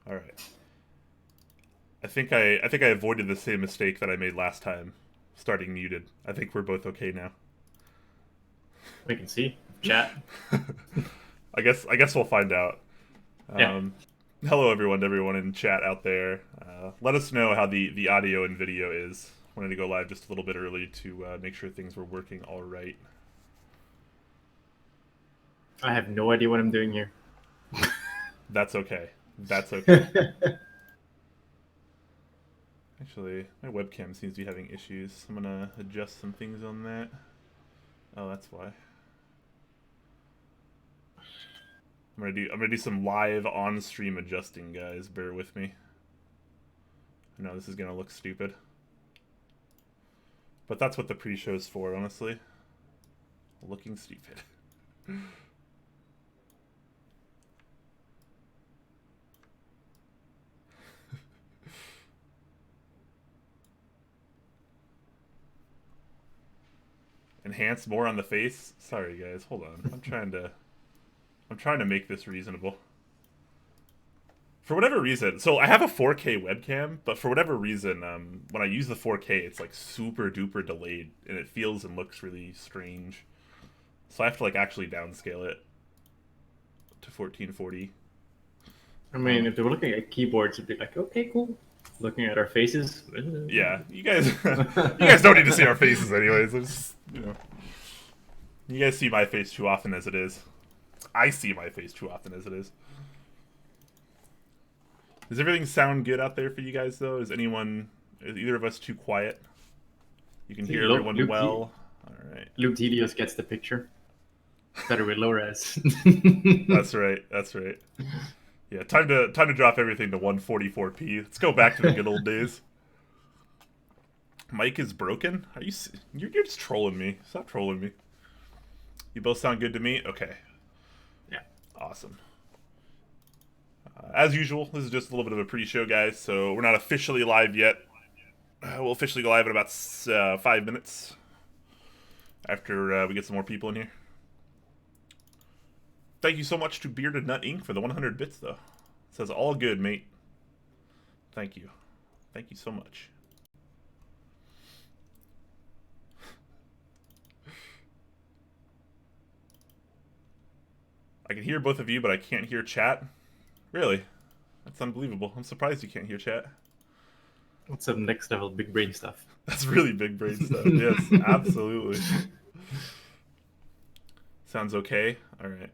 All right. I think I avoided the same mistake that I made last time, starting muted. I think we're both okay now. We can see chat. I guess we'll find out. Yeah. Hello everyone in chat out there. Let us know how the audio and video is. Wanted to go live just a little bit early to make sure things were working all right. I have no idea what I'm doing here. That's okay. That's okay. Actually, my webcam seems to be having issues. I'm gonna adjust some things on that. Oh, that's why. I'm gonna do some live on stream adjusting, guys. Bear with me. I know this is gonna look stupid, but that's what the pre-show's for, honestly. Looking stupid. Enhance more on the face. Sorry, guys. Hold on. I'm trying to make this reasonable. For whatever reason, so I have a 4K webcam, but for whatever reason, when I use the 4K, it's like super duper delayed, and it feels and looks really strange. So I have to like actually downscale it to 1440. I mean, if they were looking at keyboards, it'd be like, okay, cool. Looking at our faces. Yeah, you guys don't need to see our faces anyways. It's, you guys see my face too often as it is. I see my face too often as it is. Does everything sound good out there for you guys, though? Is either of us too quiet? You can hear everyone well? Alright. Luke Tedious gets the picture. Better with low res. That's right, that's right. Yeah, time to drop everything to 144p. Let's go back to the good old days. Mic is broken? You're just trolling me. Stop trolling me. You both sound good to me? Okay. Yeah. Awesome. As usual, this is just a little bit of a pre-show, guys, so we're not officially live yet. We'll officially go live in about 5 minutes after we get some more people in here. Thank you so much to Bearded Nut Inc. for the 100 bits, though. It says, all good, mate. Thank you. Thank you so much. I can hear both of you, but I can't hear chat. Really? That's unbelievable. I'm surprised you can't hear chat. What's some next level big brain stuff? That's really big brain stuff. Yes, absolutely. Sounds okay. All right.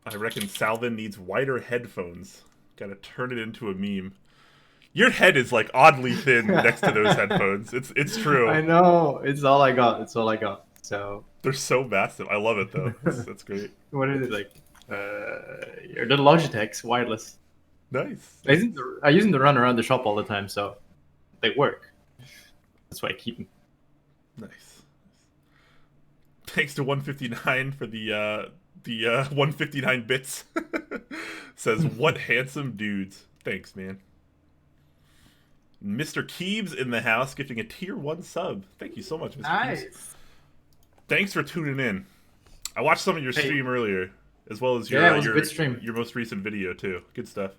I reckon Salvan needs wider headphones. Gotta turn it into a meme. Your head is like oddly thin next to those headphones. It's true. I know. It's all I got. It's all I got. So they're so massive. I love it though. That's great. What is it like? The Logitech's wireless. Nice. I use them to run around the shop all the time, so they work. That's why I keep them. Nice. Thanks to 159 for the 159 bits. Says, what handsome dudes. Thanks, man. Mr. Keebs in the house gifting a tier 1 sub. Thank you so much, Mr. Nice. Keebs. Thanks for tuning in. I watched some of your stream earlier, as well as your most recent video, too. Good stuff.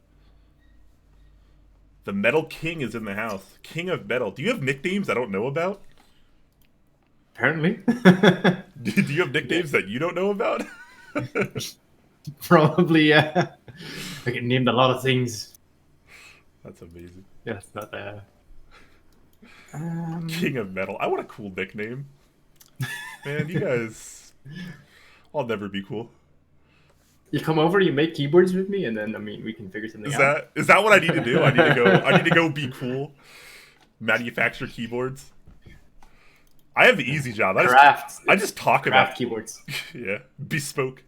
The Metal King is in the house. King of Metal. Do you have nicknames I don't know about? Apparently. Do you have nicknames that you don't know about? Probably, yeah. I get named a lot of things. That's amazing. Yeah, it's not King of Metal. I want a cool nickname. Man, you guys... I'll never be cool. You come over, you make keyboards with me, and then, I mean, we can figure something out. Is that what I need to do? I need to go be cool. Manufacture keyboards. I have the easy job. I just talk about keyboards. Yeah, bespoke.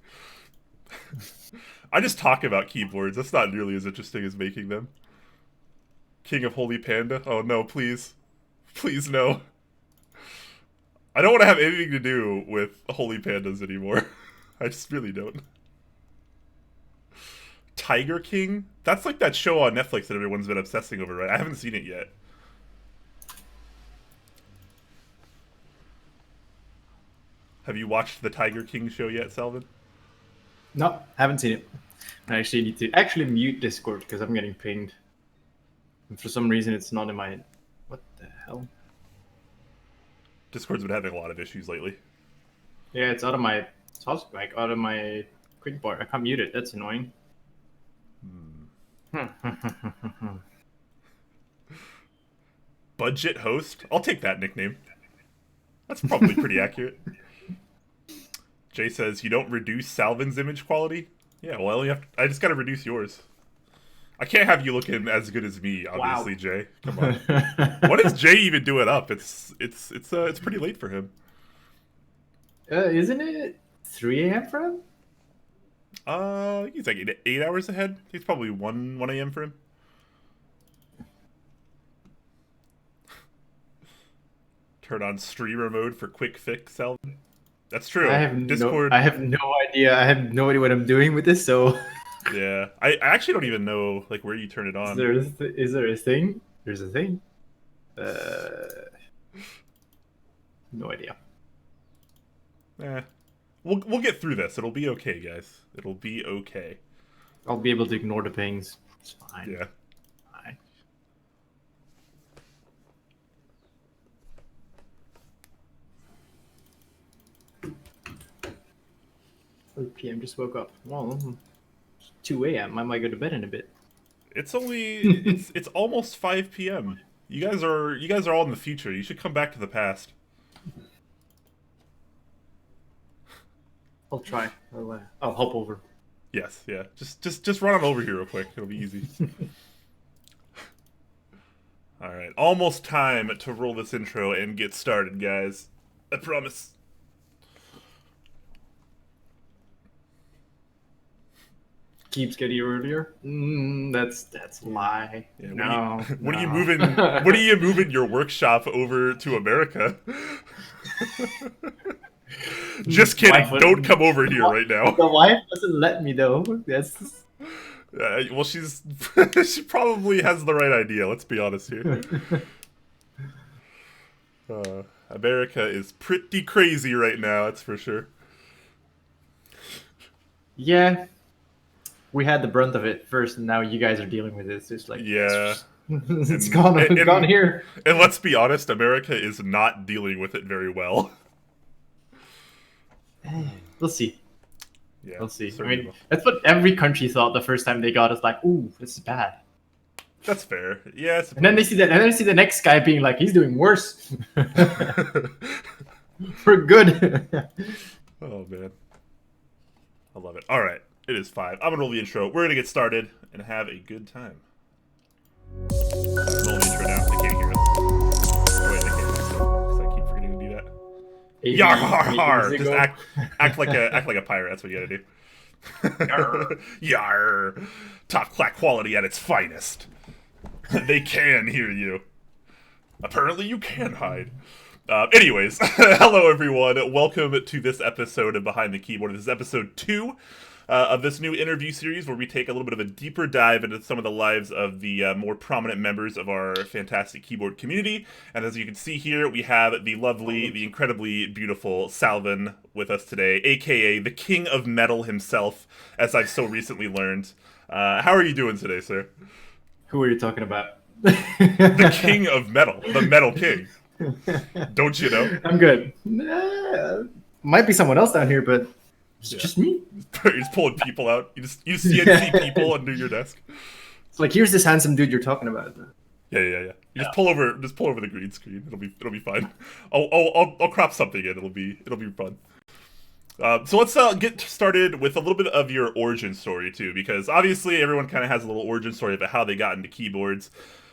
I just talk about keyboards. That's not nearly as interesting as making them. King of Holy Panda. Oh no, please. Please no. I don't want to have anything to do with Holy Pandas anymore. I just really don't. Tiger King? That's like that show on Netflix that everyone's been obsessing over, right? I haven't seen it yet. Have you watched the Tiger King show yet, Salvan? No, haven't seen it. I actually need to actually mute Discord because I'm getting pinged. And for some reason, it's not in my. What the hell? Discord's been having a lot of issues lately. Yeah, it's out of my. It's also like out of my quick bar. I can't mute it. That's annoying. Budget host? I'll take that nickname. That's probably pretty accurate. Jay says, you don't reduce Salvan's image quality? Yeah, well, I just gotta reduce yours. I can't have you looking as good as me, obviously, wow. Jay. Come on. What is Jay even doing up? It's pretty late for him. Isn't it 3 a.m. for him? He's like 8 hours ahead. He's probably 1 a.m. for him. Turn on streamer mode for quick fix, Salvan. That's true. Discord. I have no idea. I have no idea what I'm doing with this. So. Yeah, I actually don't even know like where you turn it on. Is there a thing? There's a thing. No idea. We'll get through this. It'll be okay, guys. It'll be okay. I'll be able to ignore the pings. It's fine. Yeah. Fine. 4 p.m. Just woke up. Well, 2 a.m. I might go to bed in a bit. It's it's almost 5 p.m. You guys are all in the future. You should come back to the past. I'll try. I'll hop over. Yes, yeah. Just run on over here real quick. It'll be easy. All right, almost time to roll this intro and get started, guys. I promise. Keeps getting earlier. That's a lie. Yeah, no. What are you moving? What are you moving your workshop over to America? Just kidding. Don't come over here right now. The wife doesn't let me though. That's. Well, she probably has the right idea. Let's be honest here. America is pretty crazy right now. That's for sure. Yeah. We had the brunt of it first, and now you guys are dealing with it. It's just like it's gone here. And let's be honest, America is not dealing with it very well. We'll see. Yeah, we'll see. I mean, that's what every country thought the first time they got us. Like, ooh, this is bad. That's fair. Yeah. And then they see that, and then they see the next guy being like, he's doing worse. For good. Oh man, I love it. All right. It is 5. I'm gonna roll the intro. We're gonna get started and have a good time. Roll the intro now. They can't hear us. Oh, wait, they can't because I keep forgetting to do that. Yar har har. Just act like a pirate. That's what you gotta do. Yar. Yar. Top Clack quality at its finest. They can hear you. Apparently, you can hide. Anyways, hello everyone. Welcome to this episode of Behind the Keyboard. This is episode 2. Of this new interview series where we take a little bit of a deeper dive into some of the lives of the more prominent members of our fantastic keyboard community. And as you can see here, we have the lovely, the incredibly beautiful Salvan with us today, aka the King of Metal himself, as I've so recently learned. How are you doing today, sir? Who are you talking about? The King of Metal, the Metal King. Don't you know? I'm good. Might be someone else down here, but it's just me. You're just pulling people out. You CNC people under your desk. It's like, here's this handsome dude you're talking about. Yeah. You just pull over the green screen. It'll be fine. I'll crop something in. It'll be fun. So let's get started with a little bit of your origin story too, because obviously everyone kind of has a little origin story about how they got into keyboards.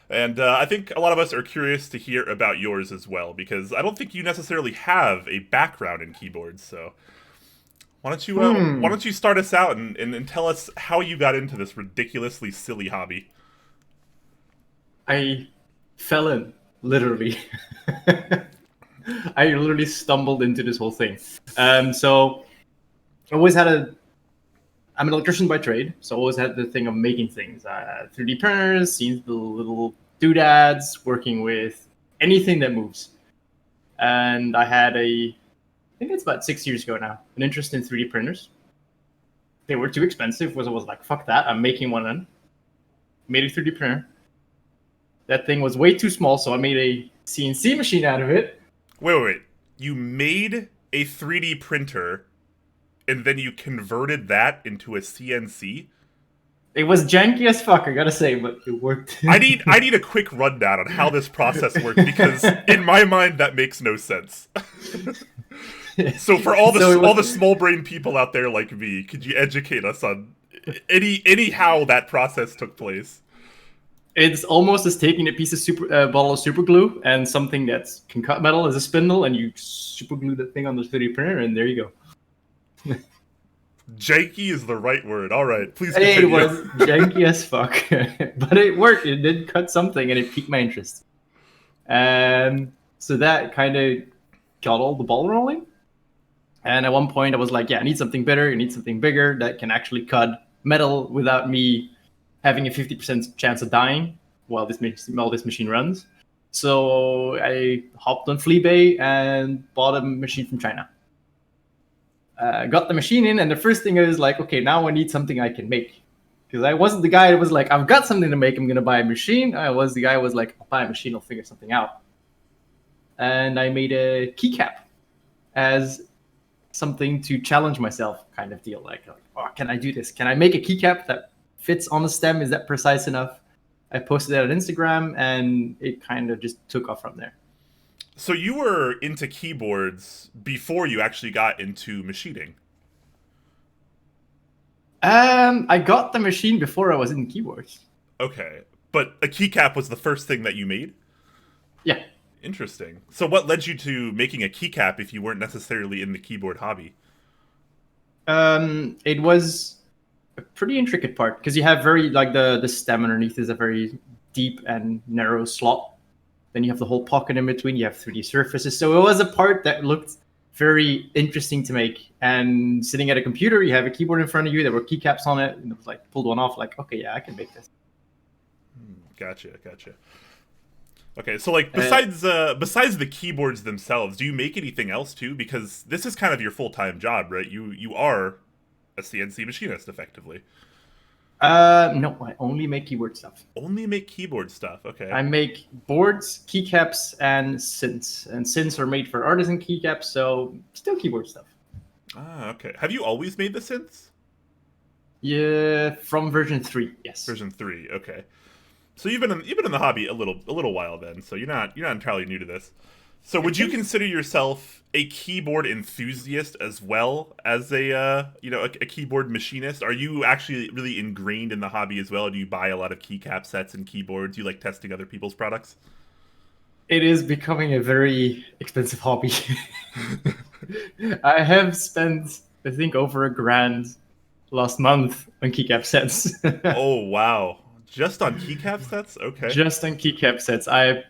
And I think a lot of us are curious to hear about yours as well, because I don't think you necessarily have a background in keyboards. So why don't you start us out and tell us how you got into this ridiculously silly hobby? I fell in, literally. I literally stumbled into this whole thing. So I always had I'm an electrician by trade, so I always had the thing of making things. 3D printers, seen the little doodads, working with anything that moves. And I had I think it's about 6 years ago now, an interest in 3D printers. they were too expensive. I was like, fuck that, I'm making one then. Made a 3D printer. That thing was way too small, so I made a CNC machine out of it. Wait. You made a 3D printer, and then you converted that into a CNC? It was janky as fuck, I gotta say, but it worked. I need a quick rundown on how this process worked, because in my mind that makes no sense. So for all the small brain people out there like me, could you educate us on any how that process took place? It's almost as taking a piece of bottle of super glue and something that can cut metal as a spindle, and you super glue the thing on the 3D printer, and there you go. Janky is the right word. All right, please continue. It was janky as fuck, but it worked. It did cut something, and it piqued my interest. So that kind of got all the ball rolling. And at one point, I was like, "Yeah, I need something better. I need something bigger that can actually cut metal without me having a 50% chance of dying while this machine runs." So I hopped on Fleabay and bought a machine from China. Got the machine in, and the first thing I was like, okay, now I need something I can make. Because I wasn't the guy that was like, I've got something to make, I'm going to buy a machine. I was the guy who was like, I'll buy a machine, I'll figure something out. And I made a keycap as something to challenge myself kind of deal. Like, oh, can I do this? Can I make a keycap that fits on the stem? Is that precise enough? I posted that on Instagram, and it kind of just took off from there. So you were into keyboards before you actually got into machining? I got the machine before I was in keyboards. Okay, but a keycap was the first thing that you made? Yeah. Interesting. So what led you to making a keycap if you weren't necessarily in the keyboard hobby? It was a pretty intricate part, because you have the stem underneath is a very deep and narrow slot. Then you have the whole pocket in between. You have 3D surfaces. So it was a part that looked very interesting to make. And sitting at a computer, you have a keyboard in front of you. There were keycaps on it. And it was like, pulled one off. Like, okay, yeah, I can make this. Gotcha. Okay, so like besides the keyboards themselves, do you make anything else too? Because this is kind of your full-time job, right? You are a CNC machinist, effectively. No, I only make keyboard stuff. Only make keyboard stuff, okay. I make boards, keycaps, and synths. And synths are made for artisan keycaps, so still keyboard stuff. Ah, okay. Have you always made the synths? Yeah, from version 3, yes. Version 3, okay. So you've been in the hobby a little while then, so you're not entirely new to this. So would you consider yourself a keyboard enthusiast as well as a keyboard machinist? Are you actually really ingrained in the hobby as well? Do you buy a lot of keycap sets and keyboards? Do you like testing other people's products? It is becoming a very expensive hobby. I have spent, I think, over $1,000 last month on keycap sets. Oh wow! Just on keycap sets? Okay. Just on keycap sets, I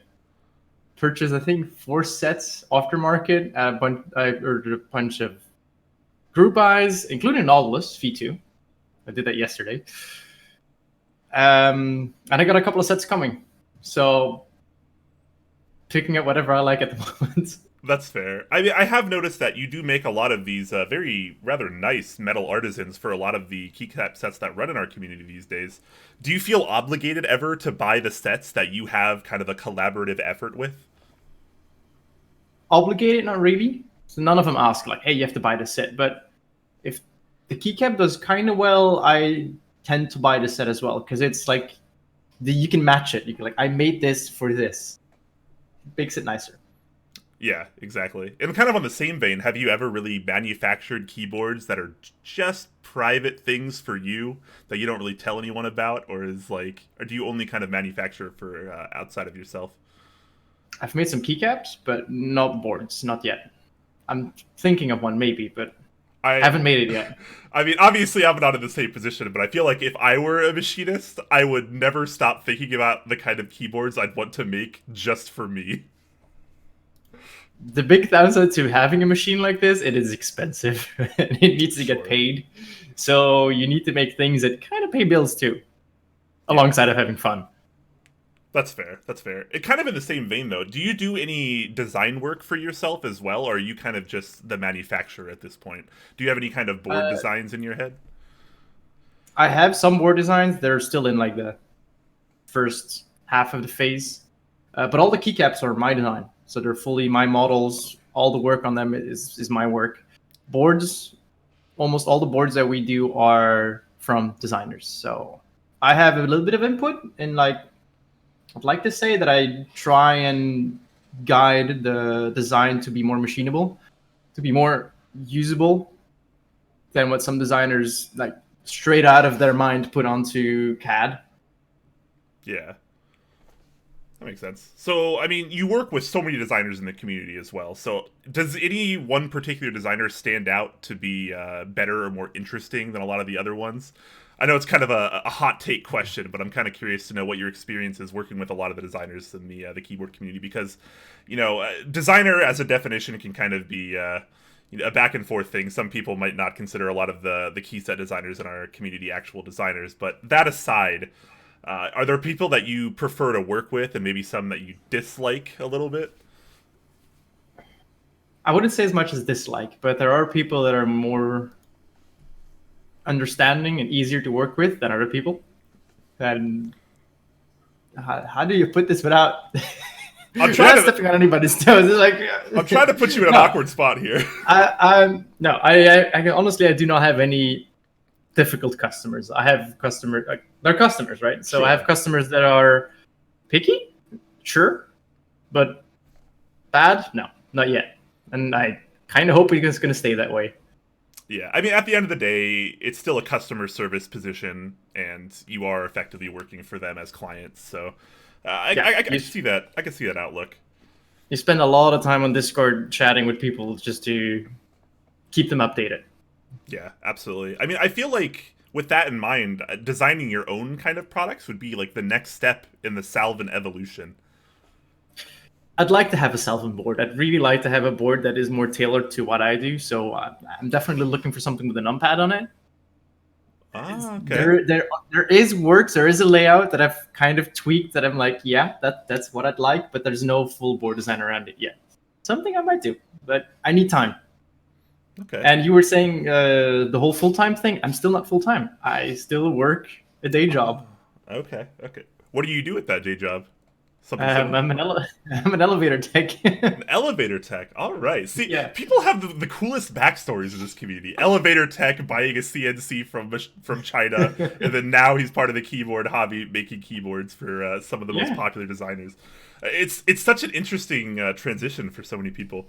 purchased, I think, 4 sets aftermarket. I ordered a bunch of group buys, including Nautilus V2. I did that yesterday. And I got a couple of sets coming. So picking up whatever I like at the moment. That's fair. I mean, I have noticed that you do make a lot of these rather nice metal artisans for a lot of the keycap sets that run in our community these days. Do you feel obligated ever to buy the sets that you have kind of a collaborative effort with? Obligated, not really. So none of them ask, like, hey, you have to buy the set. But if the keycap does kind of well, I tend to buy the set as well, because it's like, you can match it. You can, like, I made this for this. It makes it nicer. Yeah, exactly. And kind of on the same vein, have you ever really manufactured keyboards that are just private things for you that you don't really tell anyone about, or do you only kind of manufacture for outside of yourself? I've made some keycaps, but not boards, not yet. I'm thinking of one maybe, but I haven't made it yet. I mean, obviously I'm not in the same position, but I feel like if I were a machinist, I would never stop thinking about the kind of keyboards I'd want to make just for me. The big downside to having a machine like this, it is expensive. It needs to get paid. So you need to make things that kind of pay bills too, alongside of having fun. That's fair. It kind of in the same vein, though. Do you do any design work for yourself as well, or are you kind of just the manufacturer at this point? Do you have any kind of board designs in your head? I have some board designs that are still in like the first half of the phase, but all the keycaps are my design, so they're fully my models. All the work on them is my work. Boards, almost all the boards that we do are from designers, so I have a little bit of input, and like I'd like to say that I try and guide the design to be more machinable, to be more usable than what some designers like straight out of their mind put onto CAD. Yeah. That makes sense. So, I mean, you work with so many designers in the community as well. So, does any one particular designer stand out to be better or more interesting than a lot of the other ones? I know it's kind of a hot take question, but I'm kind of curious to know what your experience is working with a lot of the designers in the keyboard community, because, designer as a definition can kind of be a back and forth thing. Some people might not consider a lot of the key set designers in our community actual designers, but that aside, are there people that you prefer to work with and maybe some that you dislike a little bit? I wouldn't say as much as dislike, but there are people that are more understanding and easier to work with than other people. And how do you put this without I'm trying to stepping on anybody's toes? It's like I'm trying to put you in an awkward spot here. I honestly I do not have any difficult customers. I have they're customers, right? So Sure. I have customers that are picky, sure, but bad, no, not yet. And I kind of hope it's going to stay that way. Yeah, I mean, at the end of the day, it's still a customer service position, and you are effectively working for them as clients. So, I can see that. I can see that outlook. You spend a lot of time on Discord chatting with people just to keep them updated. Yeah, absolutely. I mean, I feel like with that in mind, designing your own kind of products would be like the next step in the Salvan evolution. I'd like to have a Salvun board. I'd really like to have a board that is more tailored to what I do. So I'm definitely looking for something with a numpad on it. Ah, okay. There is works. There is a layout that I've kind of tweaked that I'm like, yeah, that's what I'd like, but there's no full board design around it yet. Something I might do, but I need time. Okay. And you were saying the whole full-time thing. I'm still not full-time. I still work a day job. Okay. What do you do with that day job? I'm an elevator tech. An elevator tech. All right. See, Yeah. people have the coolest backstories in this community. Elevator tech buying a CNC from China, and then now he's part of the keyboard hobby, making keyboards for some of the most popular designers. It's such an interesting transition for so many people.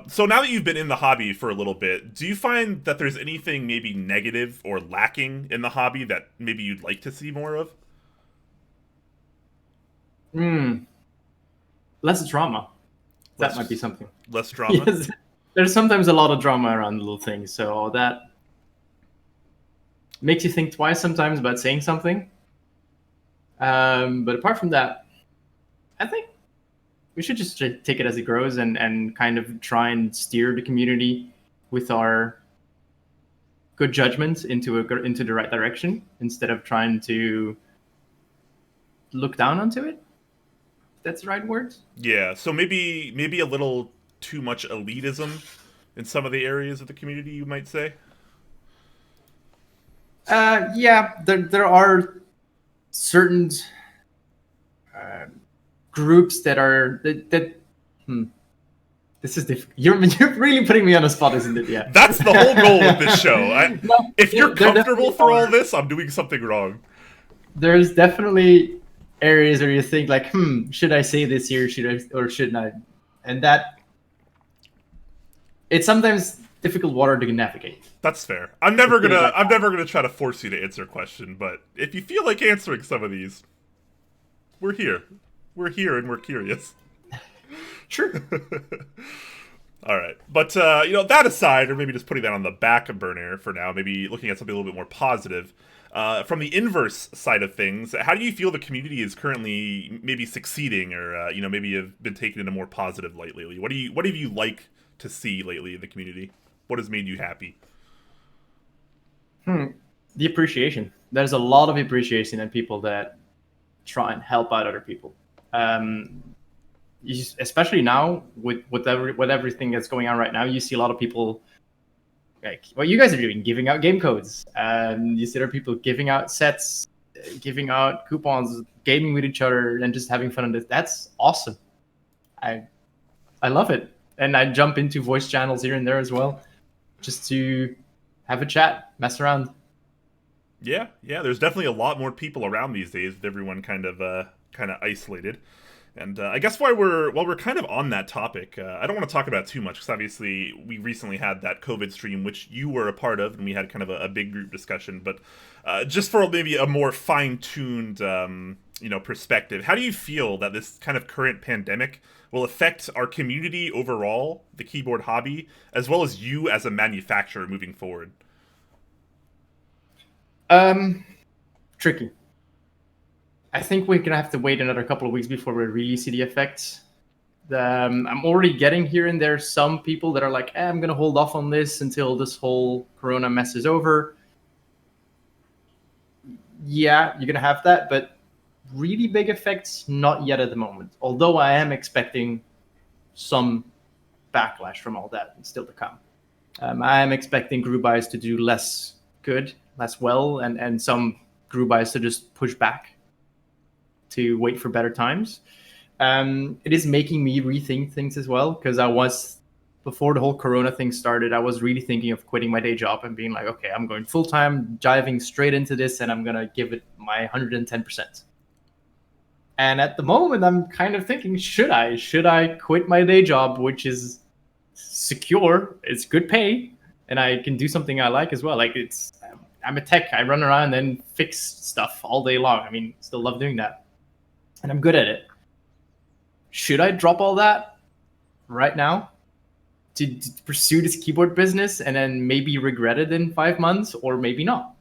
So now that you've been in the hobby for a little bit, do you find that there's anything maybe negative or lacking in the hobby that maybe you'd like to see more of? Less drama. That might be something. Less drama? Yes. There's sometimes a lot of drama around little things, so that makes you think twice sometimes about saying something. But apart from that, I think we should just take it as it grows and kind of try and steer the community with our good judgment into the right direction instead of trying to look down onto it. That's the right word. Yeah, so maybe a little too much elitism in some of the areas of the community, you might say. Yeah, there are certain groups that are that. This is difficult. You're really putting me on a spot, isn't it? Yeah. That's the whole goal with this show. If you're comfortable through all this, I'm doing something wrong. There's definitely areas where you think like, should I say this here? Should I or shouldn't I? And that it's sometimes difficult water to navigate. That's fair. I'm never gonna try to force you to answer a question, but if you feel like answering some of these, we're here. We're here and we're curious. Sure. All right. But, that aside, or maybe just putting that on the back burner for now, maybe looking at something a little bit more positive. From the inverse side of things, how do you feel the community is currently maybe succeeding or, maybe have been taken in a more positive light lately? What have you liked to see lately in the community? What has made you happy? The appreciation. There's a lot of appreciation in people that try and help out other people. Especially now with everything that's going on right now, you see a lot of people like what you guys are doing, giving out game codes. You see other people giving out sets, giving out coupons, gaming with each other, and just having fun on this. That's awesome. I love it. And I jump into voice channels here and there as well, just to have a chat, mess around. Yeah, there's definitely a lot more people around these days with everyone kind of isolated. And I guess while we're kind of on that topic, I don't want to talk about it too much because obviously we recently had that COVID stream, which you were a part of, and we had kind of a big group discussion. But just for maybe a more fine-tuned, perspective, how do you feel that this kind of current pandemic will affect our community overall, the keyboard hobby, as well as you as a manufacturer moving forward? Tricky. I think we're gonna have to wait another couple of weeks before we really see the effects. I'm already getting here and there some people that are like, I'm gonna hold off on this until this whole Corona mess is over. Yeah, you're gonna have that, but really big effects, not yet at the moment. Although I am expecting some backlash from all that still to come. I am expecting group buys to do less good, less well, and some group buys to just push back to wait for better times. It is making me rethink things as well, because before the whole Corona thing started, I was really thinking of quitting my day job and being like, okay, I'm going full time, diving straight into this, and I'm going to give it my 110%. And at the moment, I'm kind of thinking, should I quit my day job, which is secure, it's good pay, and I can do something I like as well. Like I'm a tech, I run around and fix stuff all day long. I mean, still love doing that. And I'm good at it. Should I drop all that right now to pursue this keyboard business and then maybe regret it in 5 months, or maybe not?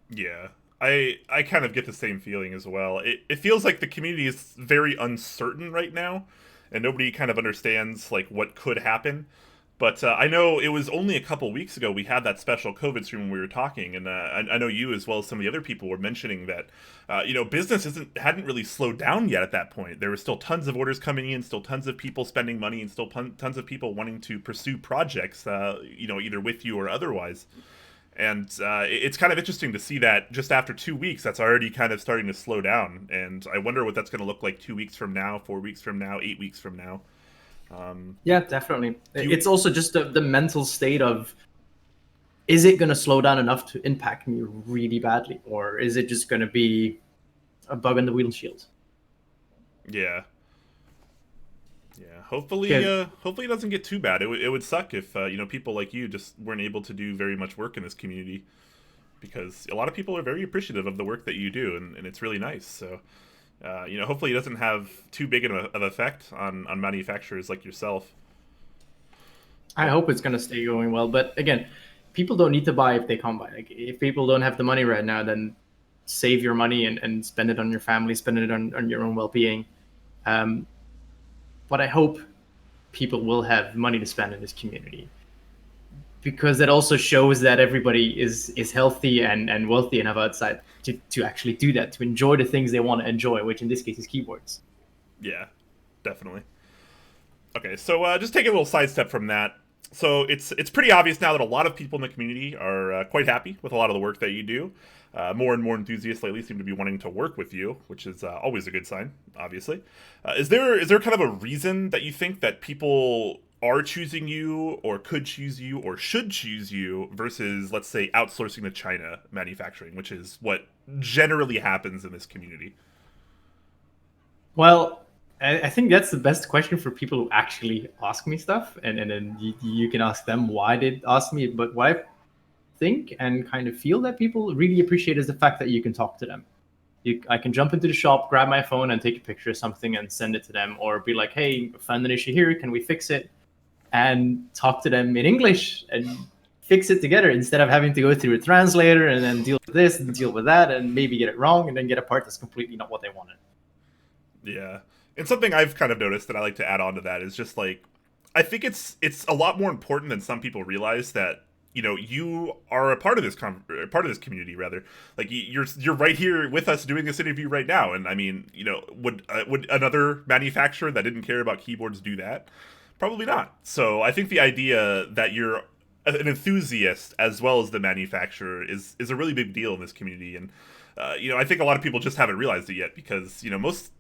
Yeah, I kind of get the same feeling as well. It feels like the community is very uncertain right now, and nobody kind of understands like what could happen. But I know it was only a couple weeks ago we had that special COVID stream when we were talking, and I know you as well as some of the other people were mentioning that business hadn't really slowed down yet at that point. There were still tons of orders coming in, still tons of people spending money, and still tons of people wanting to pursue projects, either with you or otherwise. And it's kind of interesting to see that just after 2 weeks, that's already kind of starting to slow down. And I wonder what that's going to look like 2 weeks from now, 4 weeks from now, 8 weeks from now. Yeah, definitely. It's also just the mental state of, is it going to slow down enough to impact me really badly, or is it just going to be a bug in the windshield? Yeah. Hopefully it doesn't get too bad. It would suck if people like you just weren't able to do very much work in this community, because a lot of people are very appreciative of the work that you do, and it's really nice. So hopefully it doesn't have too big of an effect on manufacturers like yourself. I hope it's going to stay going well. But again, people don't need to buy if they can't buy. Like, if people don't have the money right now, then save your money and spend it on your family, spend it on your own well-being. But I hope people will have money to spend in this community, because that also shows that everybody is healthy and wealthy enough outside to actually do that, to enjoy the things they want to enjoy, which in this case is keyboards. Yeah, definitely. Okay, so just take a little sidestep from that. So it's pretty obvious now that a lot of people in the community are quite happy with a lot of the work that you do. More and more enthusiasts lately seem to be wanting to work with you, which is always a good sign, obviously. Is there kind of a reason that you think that people are choosing you, or could choose you, or should choose you, versus, let's say, outsourcing to China manufacturing, which is what generally happens in this community? Well, I think that's the best question for people who actually ask me stuff, and then you can ask them why they ask me. But what I think and kind of feel that people really appreciate is the fact that you can talk to them. I can jump into the shop, grab my phone, and take a picture of something and send it to them, or be like, hey, I found an issue here, can we fix it? And talk to them in English and fix it together, instead of having to go through a translator and then deal with this and deal with that and maybe get it wrong and then get a part that's completely not what they wanted. Yeah. And something I've kind of noticed that I like to add on to that is just like, I think it's a lot more important than some people realize that you are a part of this part of this community, rather. Like, you're right here with us doing this interview right now, and I mean, would another manufacturer that didn't care about keyboards do that? Probably not. So I think the idea that you're an enthusiast as well as the manufacturer is a really big deal in this community. And I think a lot of people just haven't realized it yet because most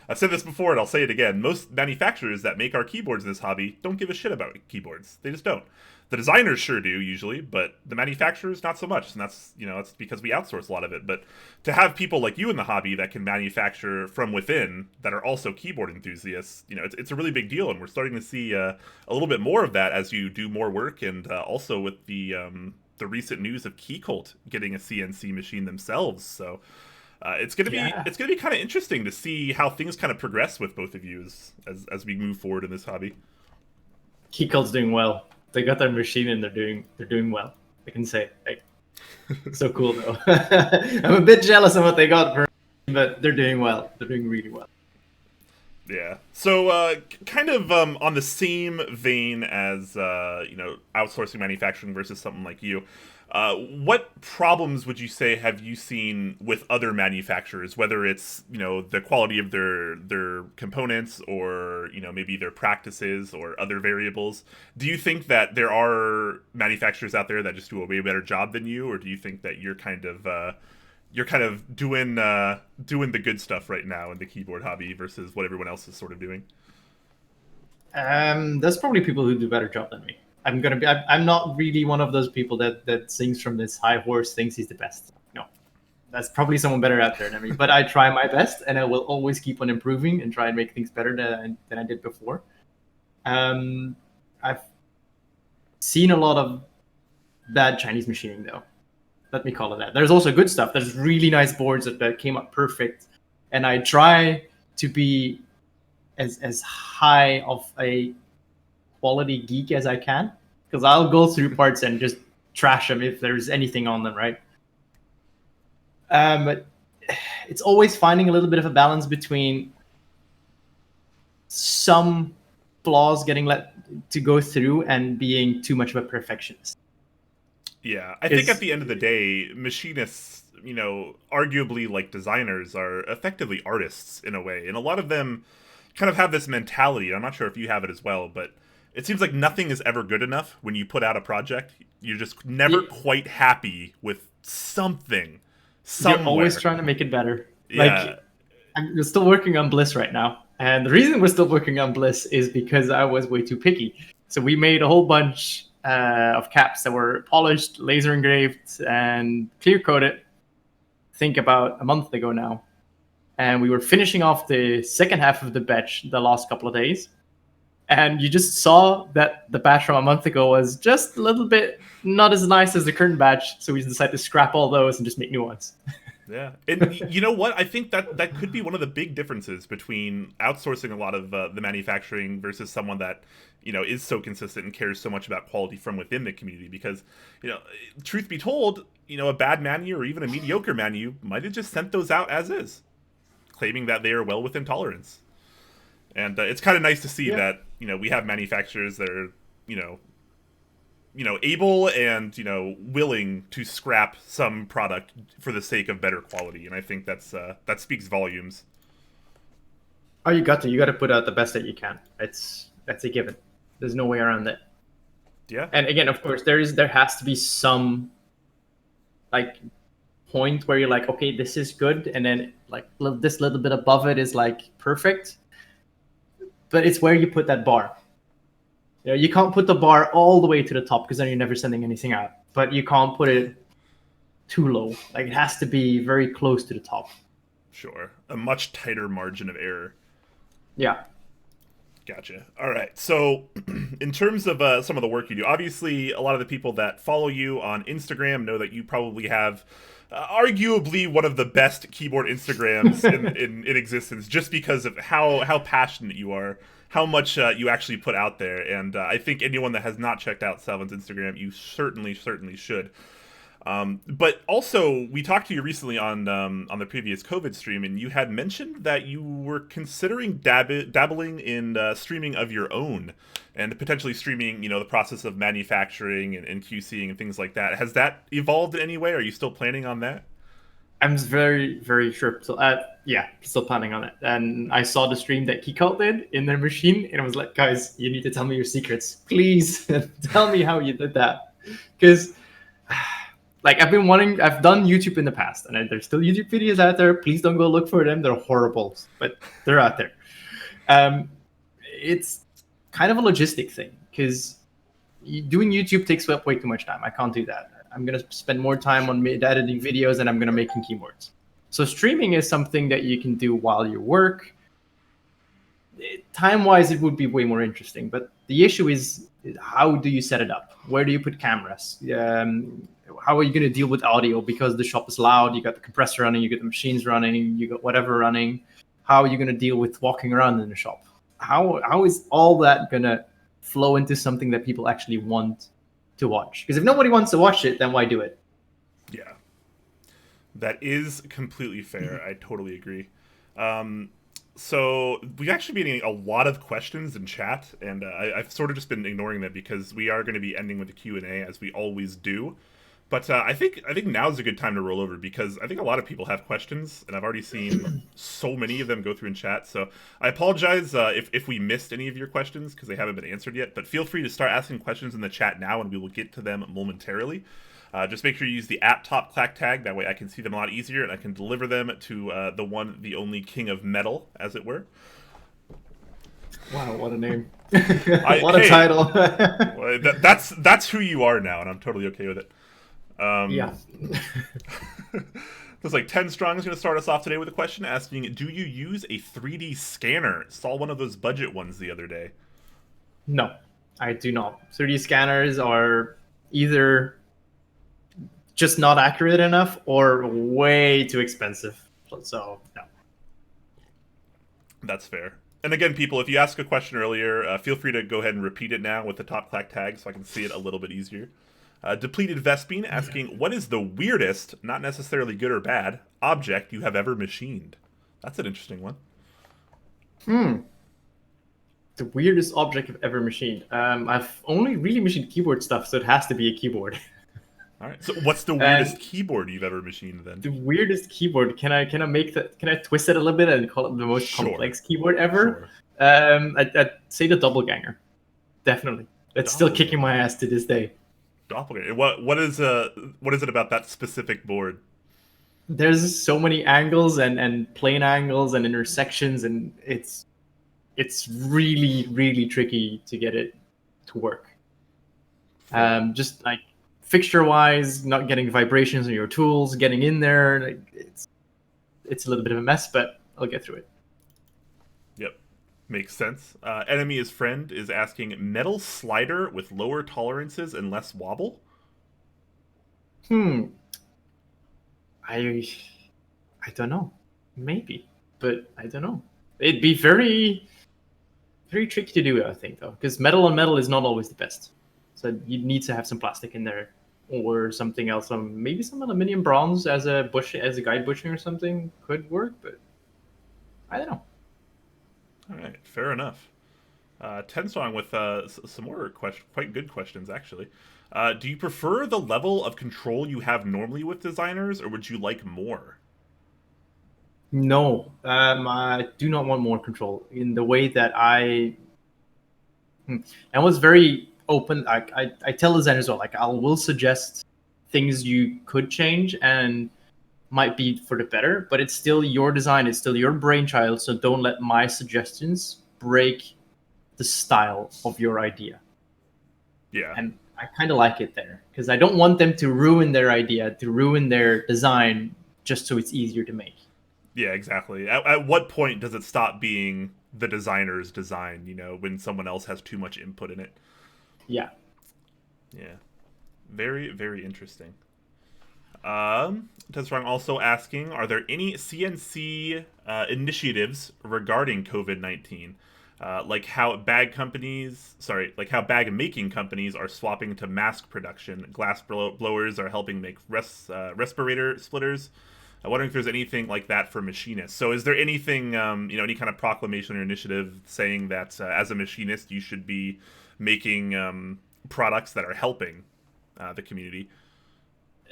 I've said this before and I'll say it again. Most manufacturers that make our keyboards in this hobby don't give a shit about keyboards. They just don't. The designers sure do usually, but the manufacturers not so much, and that's because we outsource a lot of it. But to have people like you in the hobby that can manufacture from within that are also keyboard enthusiasts, it's a really big deal, and we're starting to see a little bit more of that as you do more work, and also with the recent news of KeyCult getting a CNC machine themselves. So it's gonna be kind of interesting to see how things kind of progress with both of you as we move forward in this hobby. Keycult's doing well. They got their machine and they're doing well. I can say, so cool though. I'm a bit jealous of what they got, but they're doing well. They're doing really well. Yeah. So, kind of on the same vein as outsourcing manufacturing versus something like you, what problems would you say have you seen with other manufacturers? Whether it's the quality of their components, or maybe their practices or other variables. Do you think that there are manufacturers out there that just do a way better job than you, or do you think that you're kind of doing the good stuff right now in the keyboard hobby versus what everyone else is sort of doing? There's probably people who do a better job than me. I'm not really one of those people that sings from this high horse, thinks he's the best. No, that's probably someone better out there than me. But I try my best, and I will always keep on improving and try and make things better than I did before. I've seen a lot of bad Chinese machining though. Let me call it that. There's also good stuff. There's really nice boards that came up perfect, and I try to be as high of a quality geek as I can, because I'll go through parts and just trash them if there's anything on them, right? But it's always finding a little bit of a balance between some flaws getting let to go through and being too much of a perfectionist. Yeah, I think at the end of the day, machinists, arguably like designers, are effectively artists in a way. And a lot of them kind of have this mentality. I'm not sure if you have it as well, but it seems like nothing is ever good enough when you put out a project. You're just never quite happy with something. Somewhere. You're always trying to make it better. Yeah. I'm still working on Bliss right now. And the reason we're still working on Bliss is because I was way too picky. So we made a whole bunch of caps that were polished, laser engraved, and clear coated. Think about a month ago now. And we were finishing off the second half of the batch the last couple of days. And you just saw that the batch from a month ago was just a little bit not as nice as the current batch. So we decided to scrap all those and just make new ones. Yeah. And you know what? I think that could be one of the big differences between outsourcing a lot of the manufacturing versus someone that, is so consistent and cares so much about quality from within the community. Because, truth be told, a bad manu or even a mediocre manu might have just sent those out as is, claiming that they are well within tolerance. And it's kind of nice to see that, we have manufacturers that are, able and, willing to scrap some product for the sake of better quality. And I think that speaks volumes. Oh, you got to put out the best that you can. That's a given. There's no way around it. Yeah. And again, of course, there has to be some point where you're like, okay, this is good, and then this little bit above it is perfect. But it's where you put that bar. You can't put the bar all the way to the top because then you're never sending anything out. But you can't put it too low. It has to be very close to the top. Sure. A much tighter margin of error. Yeah. Gotcha. All right. So in terms of some of the work you do, obviously a lot of the people that follow you on Instagram know that you probably have arguably one of the best keyboard Instagrams in existence, just because of how passionate you are, how much you actually put out there. And I think anyone that has not checked out Salvan's Instagram, you certainly should. But also, we talked to you recently on the previous COVID stream, and you had mentioned that you were considering dabbling in streaming of your own, and potentially streaming, the process of manufacturing and QCing and things like that. Has that evolved in any way? Are you still planning on that? I'm very, very sure. So, still planning on it. And I saw the stream that KeyCult did in their machine, and I was like, guys, you need to tell me your secrets. Please tell me how you did that. Because like I've done YouTube in the past, and there's still YouTube videos out there. Please don't go look for them; they're horrible, but they're out there. It's kind of a logistic thing because doing YouTube takes up way too much time. I can't do that. I'm gonna spend more time on editing videos, and I'm gonna making keyboards. So streaming is something that you can do while you work. Time-wise, it would be way more interesting, but the issue is how do you set it up? Where do you put cameras? How are you going to deal with audio? Because the shop is loud, you got the compressor running, you got the machines running, you got whatever running. How are you going to deal with walking around in the shop? How is all that going to flow into something that people actually want to watch? Because if nobody wants to watch it, then why do it? Yeah. That is completely fair. I totally agree. So we've actually been getting a lot of questions in chat, and I've sort of just been ignoring them because we are going to be ending with the Q&A as we always do. But I think now's a good time to roll over because I think a lot of people have questions, and I've already seen so many of them go through in chat. So I apologize if we missed any of your questions because they haven't been answered yet. But feel free to start asking questions in the chat now, and we will get to them momentarily. Just make sure you use the @top Clack tag. That way I can see them a lot easier, and I can deliver them to the one, the only king of metal, as it were. Wow, what a name. What a title. That's who you are now, and I'm totally okay with it. Yeah. Looks like 10 Strong is going to start us off today with a question asking, do you use a 3D scanner? Saw one of those budget ones the other day. No, I do not. 3D scanners are either just not accurate enough or way too expensive. So, no. That's fair. And again, people, if you asked a question earlier, feel free to go ahead and repeat it now with the top Clack tag so I can see it a little bit easier. Depleted Vespine asking, what is the weirdest, not necessarily good or bad, object you have ever machined? That's an interesting one. The weirdest object I've ever machined. I've only really machined keyboard stuff, so it has to be a keyboard. All right. So, what's the weirdest keyboard you've ever machined then? The weirdest keyboard. Can I make that? Can I twist it a little bit and call it the most complex keyboard ever? Sure. I'd say the doppelganger. Definitely. That's still kicking my ass to this day. Doppelganger. What is it about that specific board? There's so many angles and plane angles and intersections, and it's really, really tricky to get it to work. Just like fixture wise, not getting vibrations on your tools, getting in there, like, it's a little bit of a mess, but I'll get through it. Yep, makes sense. Enemy is Friend is asking, metal slider with lower tolerances and less wobble? I don't know. Maybe, but I don't know. It'd be very, very tricky to do, I think, though, because metal on metal is not always the best. So you need to have some plastic in there, or something else. Maybe some aluminum bronze as a guide bushing or something could work, but I don't know. All right, fair enough. 10 Song with some more quite good questions, actually. Do you prefer the level of control you have normally with designers, or would you like more? No, I do not want more control in the way that I was very open. I tell designers as well, like I will suggest things you could change and might be for the better, but it's still your design, it's still your brainchild, so don't let my suggestions break the style of your idea. Yeah. And I kind of like it there, because I don't want them to ruin their idea, to ruin their design, just so it's easier to make. Yeah, exactly. At what point does it stop being the designer's design, when someone else has too much input in it? Yeah. Yeah. Very, very interesting. Tesserong also asking, are there any CNC initiatives regarding COVID-19? Like how bag making companies are swapping to mask production. Glass blowers are helping make respirator splitters. I'm wondering if there's anything like that for machinists. So is there anything, any kind of proclamation or initiative saying that as a machinist you should be making products that are helping the community?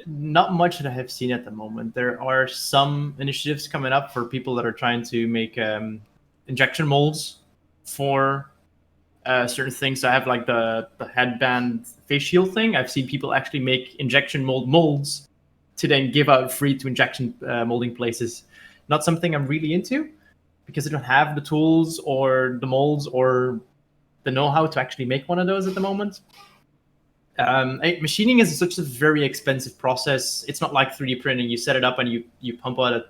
Not much that I have seen at the moment. There are some initiatives coming up for people that are trying to make injection molds for certain things. So I have like the headband face shield thing. I've seen people actually make injection molds to then give out free to injection molding places. Not something I'm really into because I don't have the tools or the molds or the know-how to actually make one of those at the moment. Machining is such a very expensive process. It's not like 3D printing. You set it up and you pump out a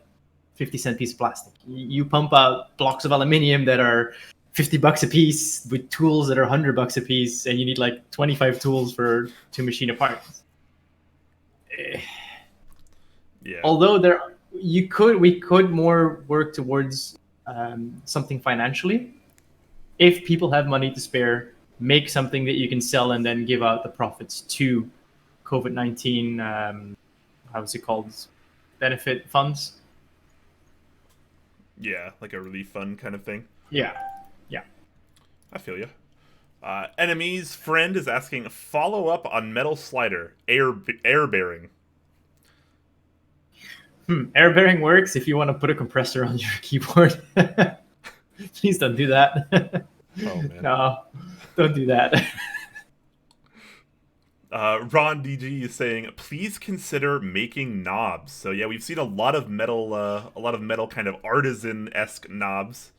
50-cent piece of plastic. You pump out blocks of aluminium that are $50 a piece with tools that are $100 a piece, and you need like 25 tools to machine a part. Yeah. Although we could more work towards something financially. If people have money to spare, make something that you can sell and then give out the profits to COVID-19, how's it called? Benefit funds. Yeah, like a relief fund kind of thing. Yeah. I feel you. Enemy's friend is asking, follow up on metal slider, air bearing. Air bearing works if you want to put a compressor on your keyboard. Please don't do that. Oh, man. No, don't do that. Ron DG is saying, please consider making knobs. So yeah, we've seen a lot of metal kind of artisan-esque knobs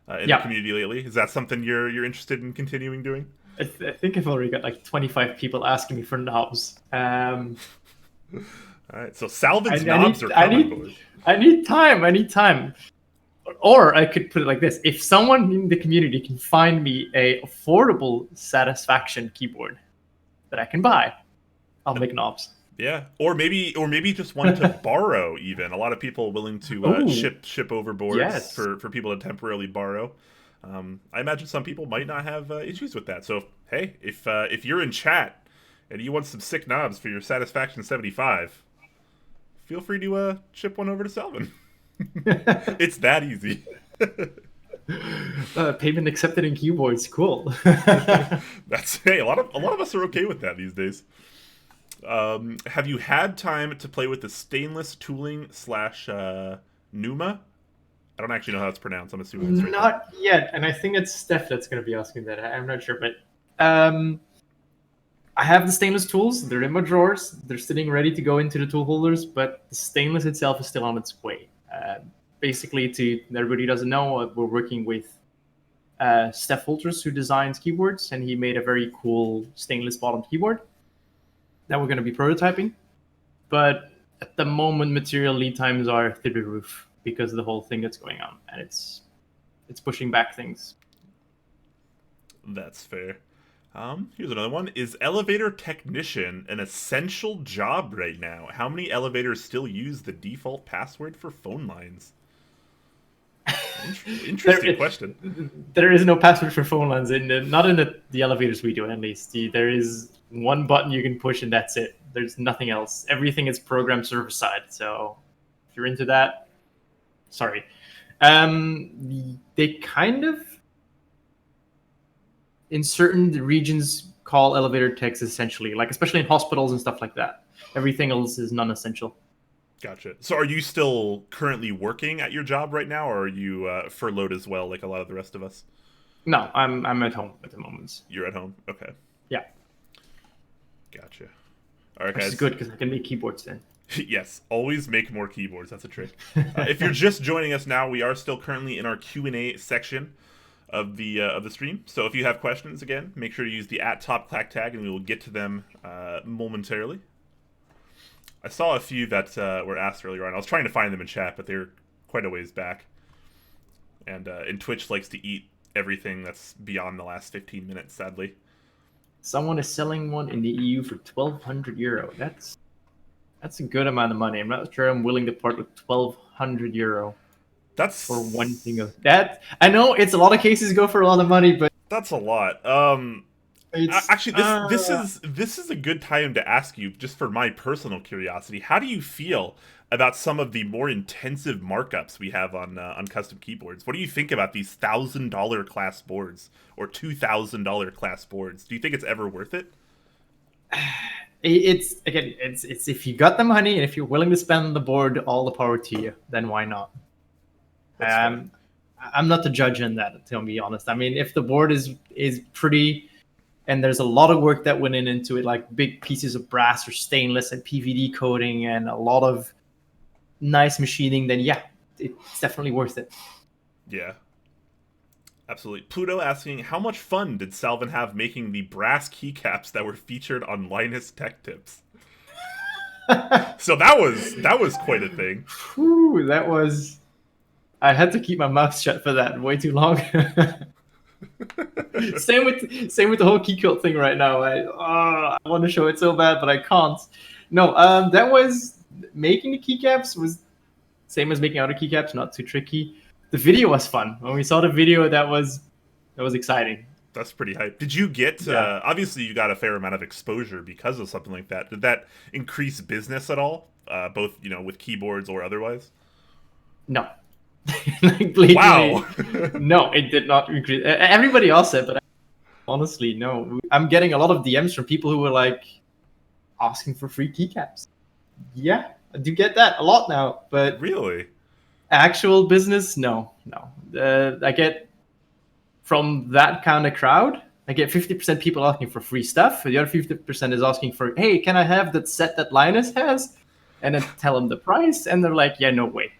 in the community lately. Is that something you're interested in continuing doing? I think I've already got like 25 people asking me for knobs. All right, so Salvan's knobs are coming. I need time. Or I could put it like this: if someone in the community can find me a affordable Satisfaction keyboard that I can buy, I'll make knobs. Yeah, or maybe just one to borrow. Even a lot of people willing to ship over boards for people to temporarily borrow. I imagine some people might not have issues with that. So hey, if you're in chat and you want some sick knobs for your Satisfaction 75, feel free to ship one over to Salvun. It's that easy. Payment accepted in keyboards, cool. That's a lot of us are okay with that these days. Have you had time to play with the stainless tooling / Numa? I don't actually know how it's pronounced. I'm assuming it's right not there. Yet, and I think it's Steph that's going to be asking that. I'm not sure, but I have the stainless tools. They're in my drawers. They're sitting ready to go into the tool holders, but the stainless itself is still on its way. Basically, to everybody who doesn't know, we're working with Steph Wolters, who designs keyboards, and he made a very cool stainless bottom keyboard that we're going to be prototyping. But at the moment, material lead times are through the roof because of the whole thing that's going on, and it's pushing back things. That's fair. Here's another one. Is elevator technician an essential job right now? How many elevators still use the default password for phone lines? Interesting question. There is no password for phone lines not in the elevators we do, at least. There is one button you can push and that's it. There's nothing else. Everything is programmed server side. So if you're into that, sorry. They kind of, in certain regions, call elevator techs essentially, like especially in hospitals and stuff like that. Everything else is non-essential. Gotcha. So are you still currently working at your job right now, or are you furloughed as well, like a lot of the rest of us? No, I'm at home at the moment. You're at home? Okay. Yeah. Gotcha. All right, guys. Which is good because I can make keyboards then. Yes, always make more keyboards. That's a trick. If you're just joining us now, we are still currently in our Q&A section of the stream. So if you have questions, again, make sure to use the @TopClack tag, and we will get to them momentarily. I saw a few that were asked earlier on. I was trying to find them in chat, but they're quite a ways back. And Twitch likes to eat everything that's beyond the last 15 minutes, sadly. Someone is selling one in the EU for €1,200. That's a good amount of money. I'm not sure I'm willing to part with €1,200. That's for one thing of that. I know it's a lot of cases go for a lot of money, but that's a lot. Actually, this is a good time to ask you, just for my personal curiosity. How do you feel about some of the more intensive markups we have on custom keyboards? What do you think about these $1,000 class boards or $2,000 class boards? Do you think it's ever worth it? It's if you got the money and if you're willing to spend on the board, all the power to you. Then why not? I'm not the judge in that, to be honest. I mean, if the board is pretty and there's a lot of work that went into it, like big pieces of brass or stainless and PVD coating and a lot of nice machining, then yeah, it's definitely worth it. Yeah. Absolutely. Pluto asking, how much fun did Salvan have making the brass keycaps that were featured on Linus Tech Tips? So that was quite a thing. Whew, that was. I had to keep my mouth shut for that way too long. same with the whole key quilt thing right now. I want to show it so bad, but I can't. No, that was making the keycaps was same as making other keycaps, not too tricky. The video was fun. When we saw the video, that was exciting. That's pretty hype. Did you get, obviously you got a fair amount of exposure because of something like that. Did that increase business at all? Both, with keyboards or otherwise? No. Like, wow. No, it did not increase. Everybody else said, but honestly, no. I'm getting a lot of DMs from people who were like asking for free keycaps. Yeah, I do get that a lot now, but really, actual business, no. I get from that kind of crowd, I get 50% people asking for free stuff. The other 50% is asking for, hey, can I have that set that Linus has? And then tell them the price, and they're like, yeah, no way.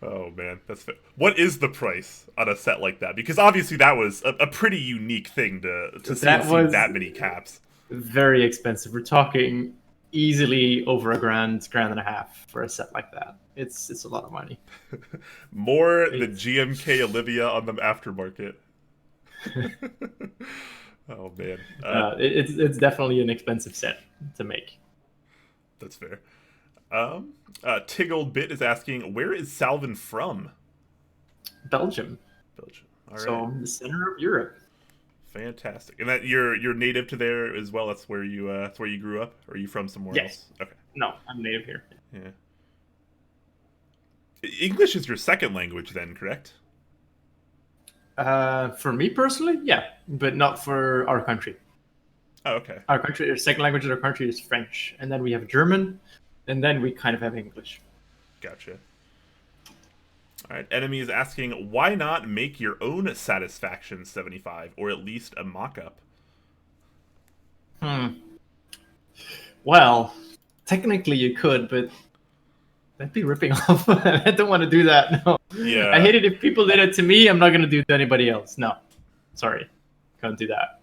Oh man, that's fair. What is the price on a set like that? Because obviously that was a pretty unique thing to see that many caps. Very expensive. We're talking easily over $1,000, $1,500 for a set like that. It's a lot of money. More than GMK Olivia on the aftermarket. Oh man, it's definitely an expensive set to make. That's fair. Tiggled Bit is asking, where is Salvan from? Belgium. All right. So the center of Europe. Fantastic. And that you're native to there as well. That's where you grew up, or are you from somewhere else? Okay. No, I'm native here. Yeah. English is your second language, then, correct? For me personally, yeah, but not for our country. Oh, okay. Our country, our second language in our country is French, and then we have German, and then we kind of have English. Gotcha. All right. Enemy is asking, why not make your own Satisfaction 75, or at least a mock-up? Well, technically you could, but that'd be ripping off. I don't want to do that. No. Yeah. I hate it if people did it to me. I'm not going to do it to anybody else. No. Sorry. Can't do that.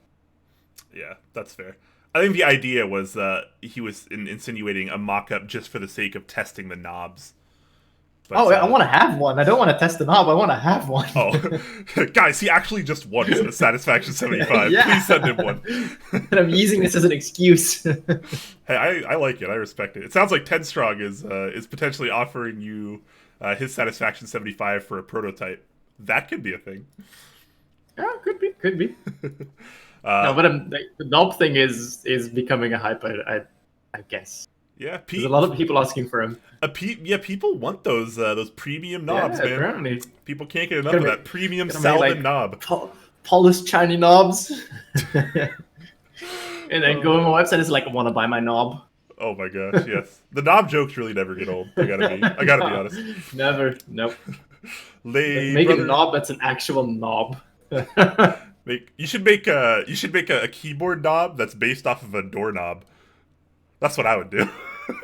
Yeah, that's fair. I think the idea was he was insinuating a mock-up just for the sake of testing the knobs. But, I want to have one. I don't want to test the knob. I want to have one. Oh, guys, he actually just won a Satisfaction 75. Yeah. Please send him one. And I'm using this as an excuse. Hey, I like it. I respect it. It sounds like 10 Strong is potentially offering you his Satisfaction 75 for a prototype. That could be a thing. Yeah, could be. No, but the knob thing is becoming a hype. I guess. Yeah, there's a lot of people asking for them. People want those premium knobs, man. Apparently. People can't get enough of that premium Salvan knob. Polished shiny knobs. And then go on my website, it's like, I want to buy my knob. Oh my gosh, yes. The knob jokes really never get old. I gotta be honest. Never. Nope. Make a knob that's an actual knob. You should make a keyboard knob that's based off of a doorknob. That's what I would do.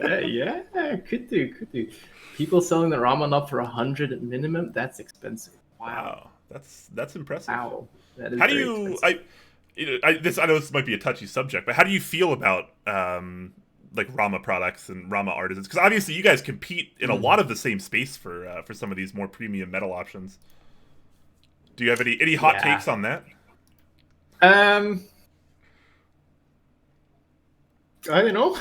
Yeah, could do. People selling the Rama knob for $100 at minimum. That's expensive. Wow. That's impressive. Wow. That is how do you? I know this might be a touchy subject, but how do you feel about like Rama products and Rama artisans? Because obviously you guys compete in a lot of the same space for some of these more premium metal options. Do you have any hot takes on that? I don't know.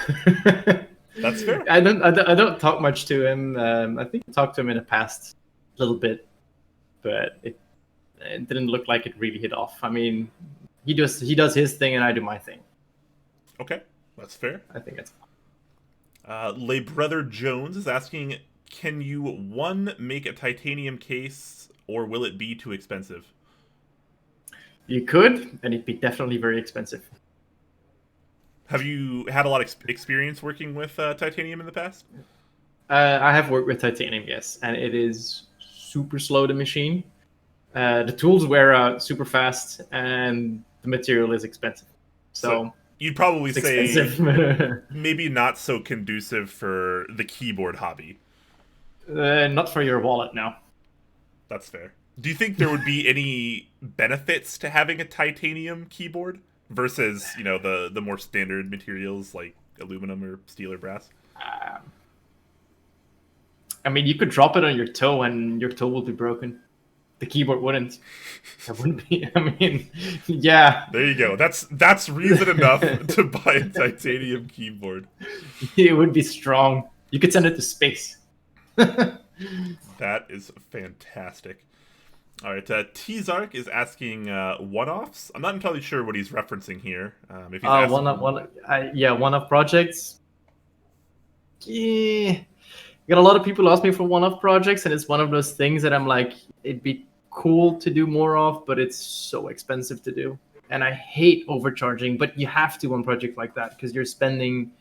That's fair. I don't talk much to him. I think I talked to him in the past a little bit, but it didn't look like it really hit off. I mean, he does his thing and I do my thing. Okay, that's fair. I think it's fine. Lay Brother Jones is asking, can you make a titanium case, or will it be too expensive? You could, and it'd be definitely very expensive. Have you had a lot of experience working with titanium in the past? I have worked with titanium, yes, and it is super slow the machine. The tools wear out super fast, and the material is expensive. So you'd probably it's say expensive. maybe not so conducive for the keyboard hobby. Not for your wallet now. That's fair. Do you think there would be any benefits to having a titanium keyboard versus, the more standard materials like aluminum or steel or brass? I mean, you could drop it on your toe, and your toe will be broken. The keyboard wouldn't. That wouldn't be. I mean, yeah. There you go. That's reason enough to buy a titanium keyboard. It would be strong. You could send it to space. That is fantastic. All right, T-Zark is asking one-offs. I'm not entirely sure what he's referencing here. If he's asking... one-off projects. Yeah, got a lot of people ask me for one-off projects, and it's one of those things that I'm like, it'd be cool to do more of, but it's so expensive to do, and I hate overcharging. But you have to on project like that because you're spending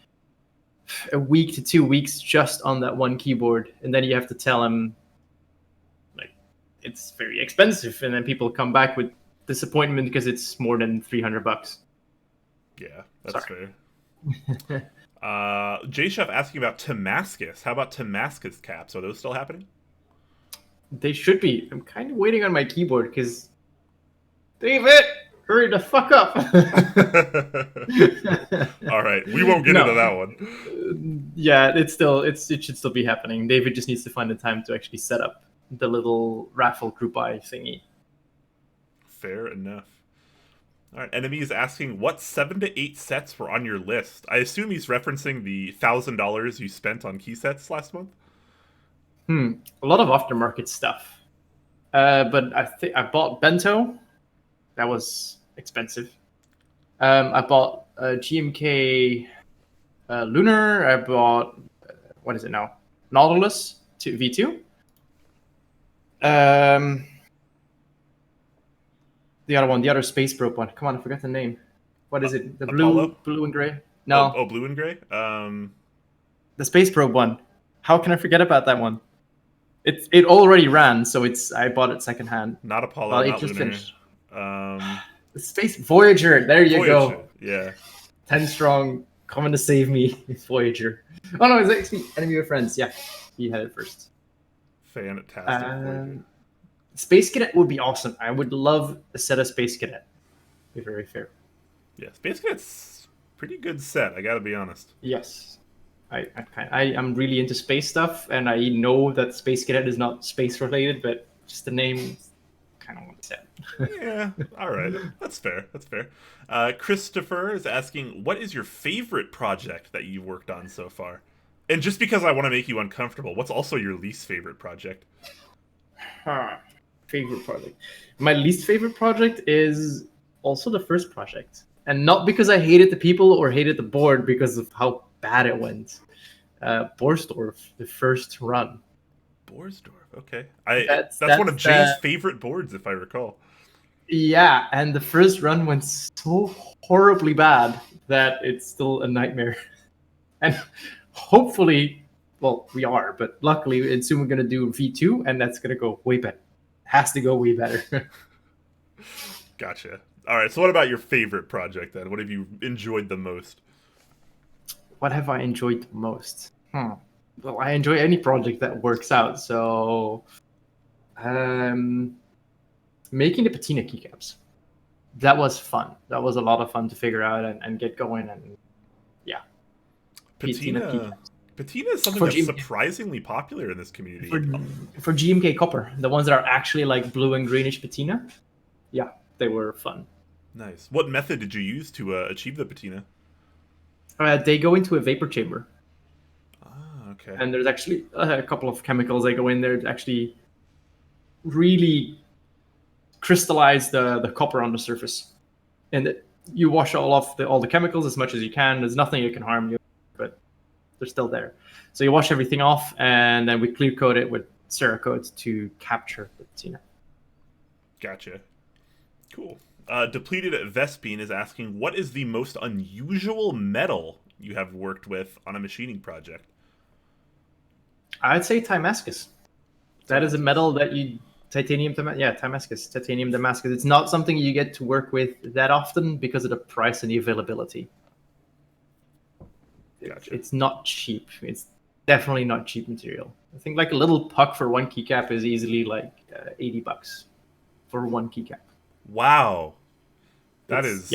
a week to 2 weeks just on that one keyboard, and then you have to tell them like it's very expensive, and then people come back with disappointment because it's more than $300. Yeah, that's fair. J-Chef asking about Damascus. How about Damascus caps? Are those still happening? They should be. I'm kind of waiting on my keyboard because David, hurry the fuck up. All right, we won't get into that one. Yeah, it should still be happening. David just needs to find the time to actually set up the little raffle group buy thingy. Fair enough. All right, Enemy is asking what 7 to 8 sets were on your list. I assume he's referencing the $1,000 you spent on key sets last month. A lot of aftermarket stuff. But I bought Bento. That was expensive. I bought GMK Lunar. I bought what is it now? Nautilus V2. The other one, the other space probe one. Come on, I forgot the name. What is it? The Apollo? blue and gray? No. Oh, blue and gray? The space probe one. How can I forget about that one? It already ran, so I bought it secondhand. Not Apollo, not Lunar. Finished. The Space Voyager. There you go. Yeah. 10 strong, coming to save me. It's Voyager. Oh no, it's actually Enemy of Friends. Yeah, he had it first. Fantastic. Space Cadet would be awesome. I would love a set of Space Cadet. Be very fair. Yeah, Space Cadet's pretty good set. I gotta be honest. Yes. I'm really into space stuff, and I know that Space Cadet is not space related, but just the name kind of want to set. Yeah, all right. That's fair. Christopher is asking, what is your favorite project that you've worked on so far? And just because I want to make you uncomfortable, what's also your least favorite project? Favorite project. My least favorite project is also the first project. And not because I hated the people or hated the board, because of how bad it went. Borsdorf, the first run. Borsdorf, okay. That's one of Jay's favorite boards, if I recall. Yeah, and the first run went so horribly bad that it's still a nightmare. And hopefully, well, we are, but luckily, and soon we're going to do V2, and that's going to go way better. Has to go way better. Gotcha. All right, so what about your favorite project, then? What have you enjoyed the most? What have I enjoyed the most? Well, I enjoy any project that works out, so... making the Patina Keycaps. That was fun. That was a lot of fun to figure out and get going, and yeah. Patina is something that's surprisingly popular in this community. For GMK Copper, the ones that are actually like blue and greenish patina, yeah, they were fun. Nice. What method did you use to achieve the patina? They go into a vapor chamber. Ah, okay. And there's actually a couple of chemicals that go in there to actually really crystallize the copper on the surface. And you wash all the chemicals as much as you can. There's nothing that can harm you, but they're still there. So you wash everything off, and then we clear coat it with Cerakote to capture the patina. Gotcha. Cool. Depleted Vespine is asking, what is the most unusual metal you have worked with on a machining project? I'd say Damascus. That is a metal that you titanium Damascus. It's not something you get to work with that often because of the price and the availability. Gotcha. It's not cheap. It's definitely not cheap material. I think like a little puck for one keycap is easily like $80 for one keycap. Wow, that's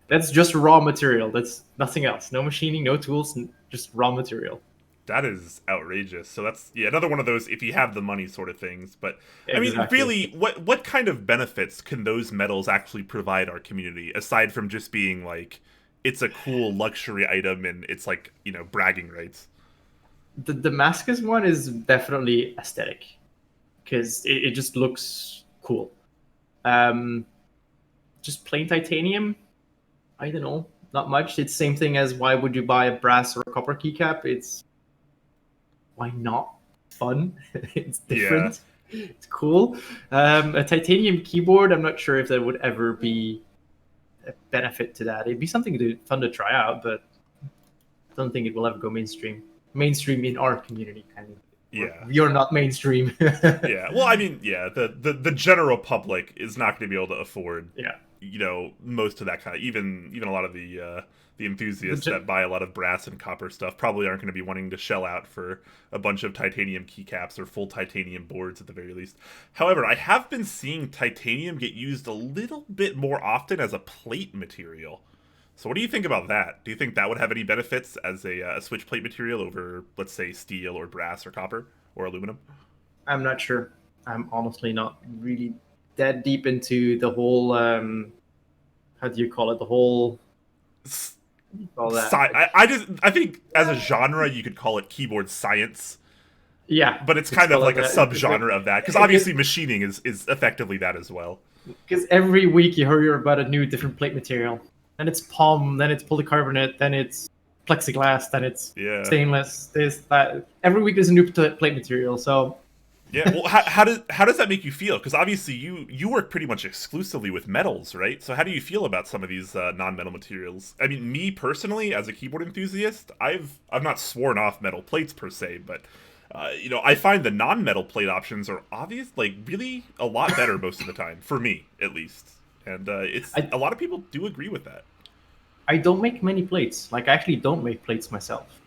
that's just raw material. That's nothing else. No machining, no tools, just raw material. That is outrageous. So that's another one of those if you have the money sort of things. But I mean, Exactly. really, what kind of benefits can those metals actually provide our community aside from just being like it's a cool luxury item and it's like bragging rights? The Damascus one is definitely aesthetic because it just looks cool. Just plain titanium, I don't know, not much. It's same thing as why would you buy a brass or a copper keycap? It's why not? Fun. It's different. Yeah. It's cool. A titanium keyboard, I'm not sure if that would ever be a benefit to that. It'd be something fun to try out, but I don't think it will ever go mainstream. Mainstream in our community, kind of. Yeah, you're not mainstream. Yeah, well, I mean, the general public is not going to be able to afford. Yeah. Most of that kind of even a lot of the enthusiasts that buy a lot of brass and copper stuff probably aren't going to be wanting to shell out for a bunch of titanium keycaps or full titanium boards at the very least. However, I have been seeing titanium get used a little bit more often as a plate material. So what do you think about that? Do you think that would have any benefits as a switch plate material over, let's say, steel or brass or copper or aluminum? I'm not sure. I'm honestly not really that deep into the whole, how do you call it? The whole... All that. I think as a genre you could call it keyboard science. Yeah. But it's kind of like a subgenre of that. Because obviously machining is effectively that as well. Because every week you hear about a new different plate material. Then it's POM, then it's polycarbonate, then it's plexiglass, then it's stainless, this, that. Every week there's a new plate material, so... Yeah, well, how does that make you feel? Because obviously you work pretty much exclusively with metals, right? So how do you feel about some of these non-metal materials? I mean, me personally, as a keyboard enthusiast, I've not sworn off metal plates per se, but I find the non-metal plate options are really a lot better most of the time, for me at least. And a lot of people do agree with that. I don't make many plates. Like, I actually don't make plates myself.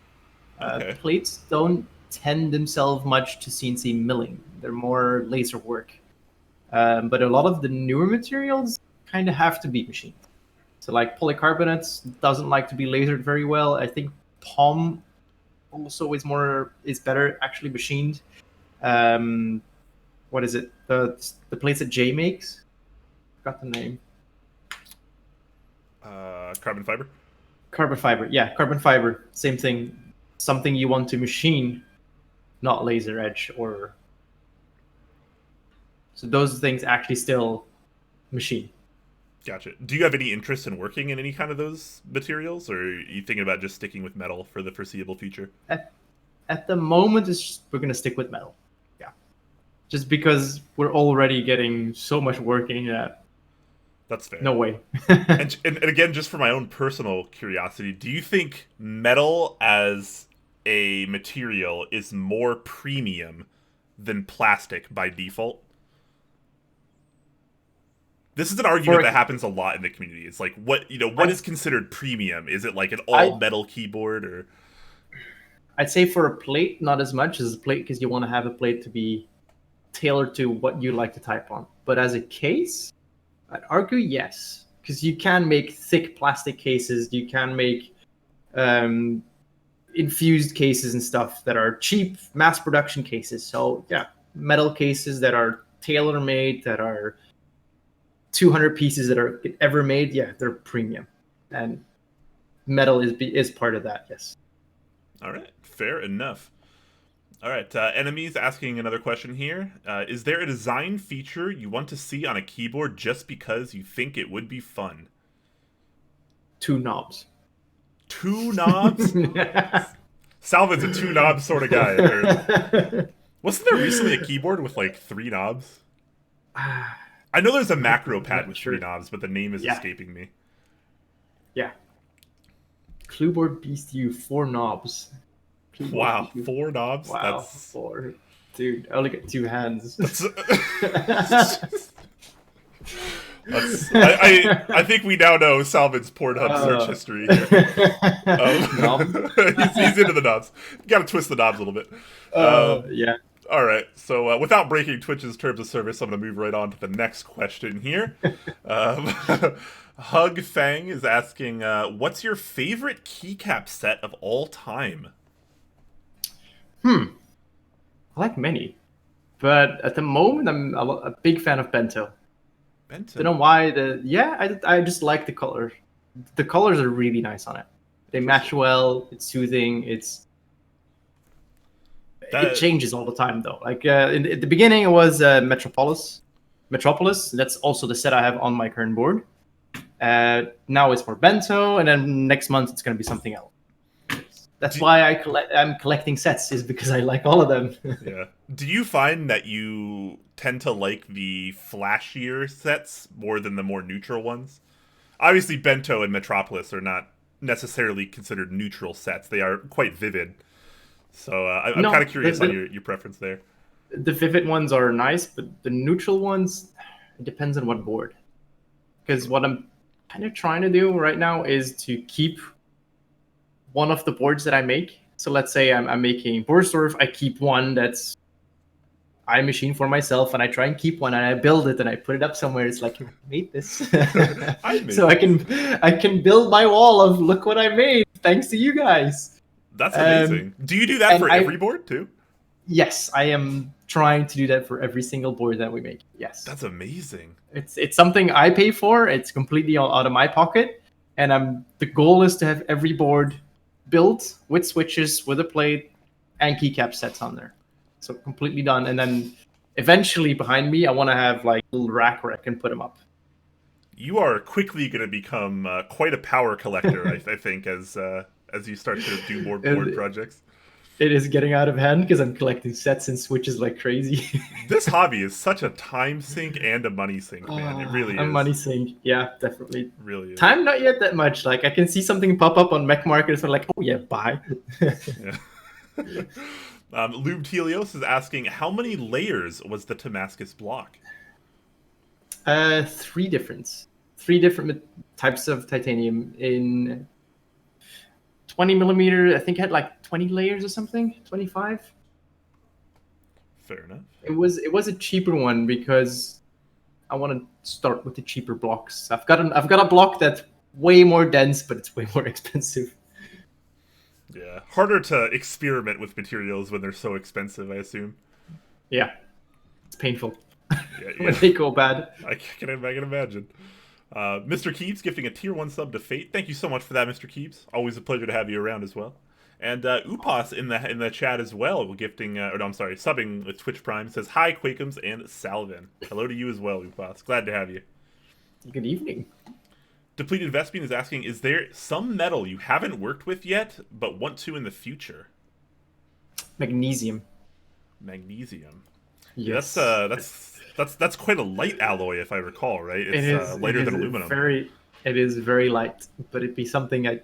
Okay. Plates don't tend themselves much to CNC milling. They're more laser work. But a lot of the newer materials kind of have to be machined. So, like, polycarbonates doesn't like to be lasered very well. I think POM also is better actually machined. What is it? The plates that Jay makes? Got the name. Carbon fiber? Carbon fiber, yeah, carbon fiber. Same thing. Something you want to machine, not laser edge or... So those things actually still machine. Gotcha. Do you have any interest in working in any kind of those materials, or are you thinking about just sticking with metal for the foreseeable future? At the moment, we're going to stick with metal. Yeah. Just because we're already getting so much working that... That's fair. No way. and again, just for my own personal curiosity, do you think metal as a material is more premium than plastic by default? This is an argument that happens a lot in the community. It's like, what is considered premium? Is it like an all-metal keyboard? Or I'd say for a plate, not as much as a plate, because you want to have a plate to be tailored to what you like to type on. But as a case... I'd argue yes, because you can make thick plastic cases, you can make infused cases and stuff that are cheap mass production cases. So yeah, metal cases that are tailor-made, that are 200 pieces that are ever made, yeah, they're premium. And metal is part of that, yes. All right, fair enough. All right, Enemy's asking another question here. Is there a design feature you want to see on a keyboard just because you think it would be fun? 2 knobs. 2 knobs? Salvan's a 2 knob sort of guy, apparently. Wasn't there recently a keyboard with like 3 knobs? I know there's a macro pad with 3 knobs, but the name is escaping me. Yeah. Clueboard Beast U, 4 knobs. Wow, 4 knobs? Wow, That's... 4. Dude, I only got 2 hands. I think we now know Salvan's Pornhub search history here. He's into the knobs. Got to twist the knobs a little bit. Yeah. All right. So without breaking Twitch's terms of service, I'm going to move right on to the next question here. Hug Fang is asking, what's your favorite keycap set of all time? I like many. But at the moment, I'm a big fan of Bento. Bento? I don't know why. I just like the color. The colors are really nice on it. They match well. It's soothing. It changes all the time, though. Like in the beginning, it was Metropolis. That's also the set I have on my current board. Now it's for Bento, and then next month it's going to be something else. That's why I'm collecting sets, is because I like all of them. Yeah. Do you find that you tend to like the flashier sets more than the more neutral ones? Obviously, Bento and Metropolis are not necessarily considered neutral sets. They are quite vivid. So I'm kind of curious on your preference there. The vivid ones are nice, but the neutral ones, it depends on what board. Because what I'm kind of trying to do right now is to keep one of the boards that I make. So let's say I'm making Borsdorf, I keep one that's I machine for myself, and I try and keep one, and I build it, and I put it up somewhere. It's like, I made this. So I can build my wall of, look what I made, thanks to you guys. That's amazing. Do you do that for every board too? Yes, I am trying to do that for every single board that we make. Yes. That's amazing. It's something I pay for. It's completely out of my pocket, and the goal is to have every board built with switches, with a plate, and keycap sets on there. So completely done. And then eventually behind me, I want to have like a little rack where I can put them up. You are quickly going to become quite a power collector, I think, as you start to do more board projects. It is getting out of hand because I'm collecting sets and switches like crazy. This hobby is such a time sink and a money sink, man. It really is. A money sink, yeah, definitely. It really is. Time, not yet that much. Like, I can see something pop up on Mech Market, so I'm like, oh yeah, buy. Yeah. Lubed Helios is asking, how many layers was the Damascus block? 3 different types of titanium in 20 millimeter. I think it had like 20 layers or something, 25. Fair enough. It was a cheaper one because I want to start with the cheaper blocks. I've got a block that's way more dense, but it's way more expensive. Yeah, harder to experiment with materials when they're so expensive, I assume. Yeah, it's painful Yeah. when they go bad. I can imagine. Mr. Keeps gifting a tier 1 sub to Fate. Thank you so much for that, Mr. Keeps. Always a pleasure to have you around as well. And Upas in the chat as well, gifting subbing with Twitch Prime, says hi Quakeums and Salvan. Hello to you as well, Upas. Glad to have you. Good evening. Depleted Vespian is asking, is there some metal you haven't worked with yet but want to in the future? Magnesium. Yes. That's quite a light alloy, if I recall, right? It's lighter than aluminum. It is very light, but it'd be something I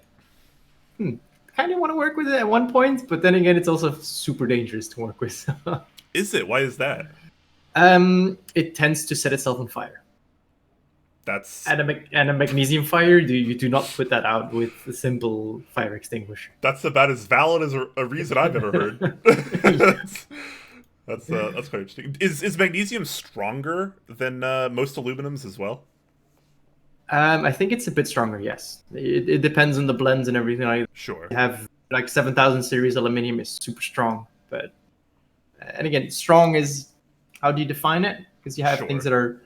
kind of want to work with it at one point, but then again, it's also super dangerous to work with. Is it? Why is that? It tends to set itself on fire. That's and a magnesium fire. You do not put that out with a simple fire extinguisher. That's about as valid as a reason I've ever heard. That's quite interesting. Is magnesium stronger than most aluminums as well? I think it's a bit stronger. Yes, it depends on the blends and everything. Sure. You have like 7000 series aluminum is super strong, but and again, strong is how do you define it? Because you have things that are.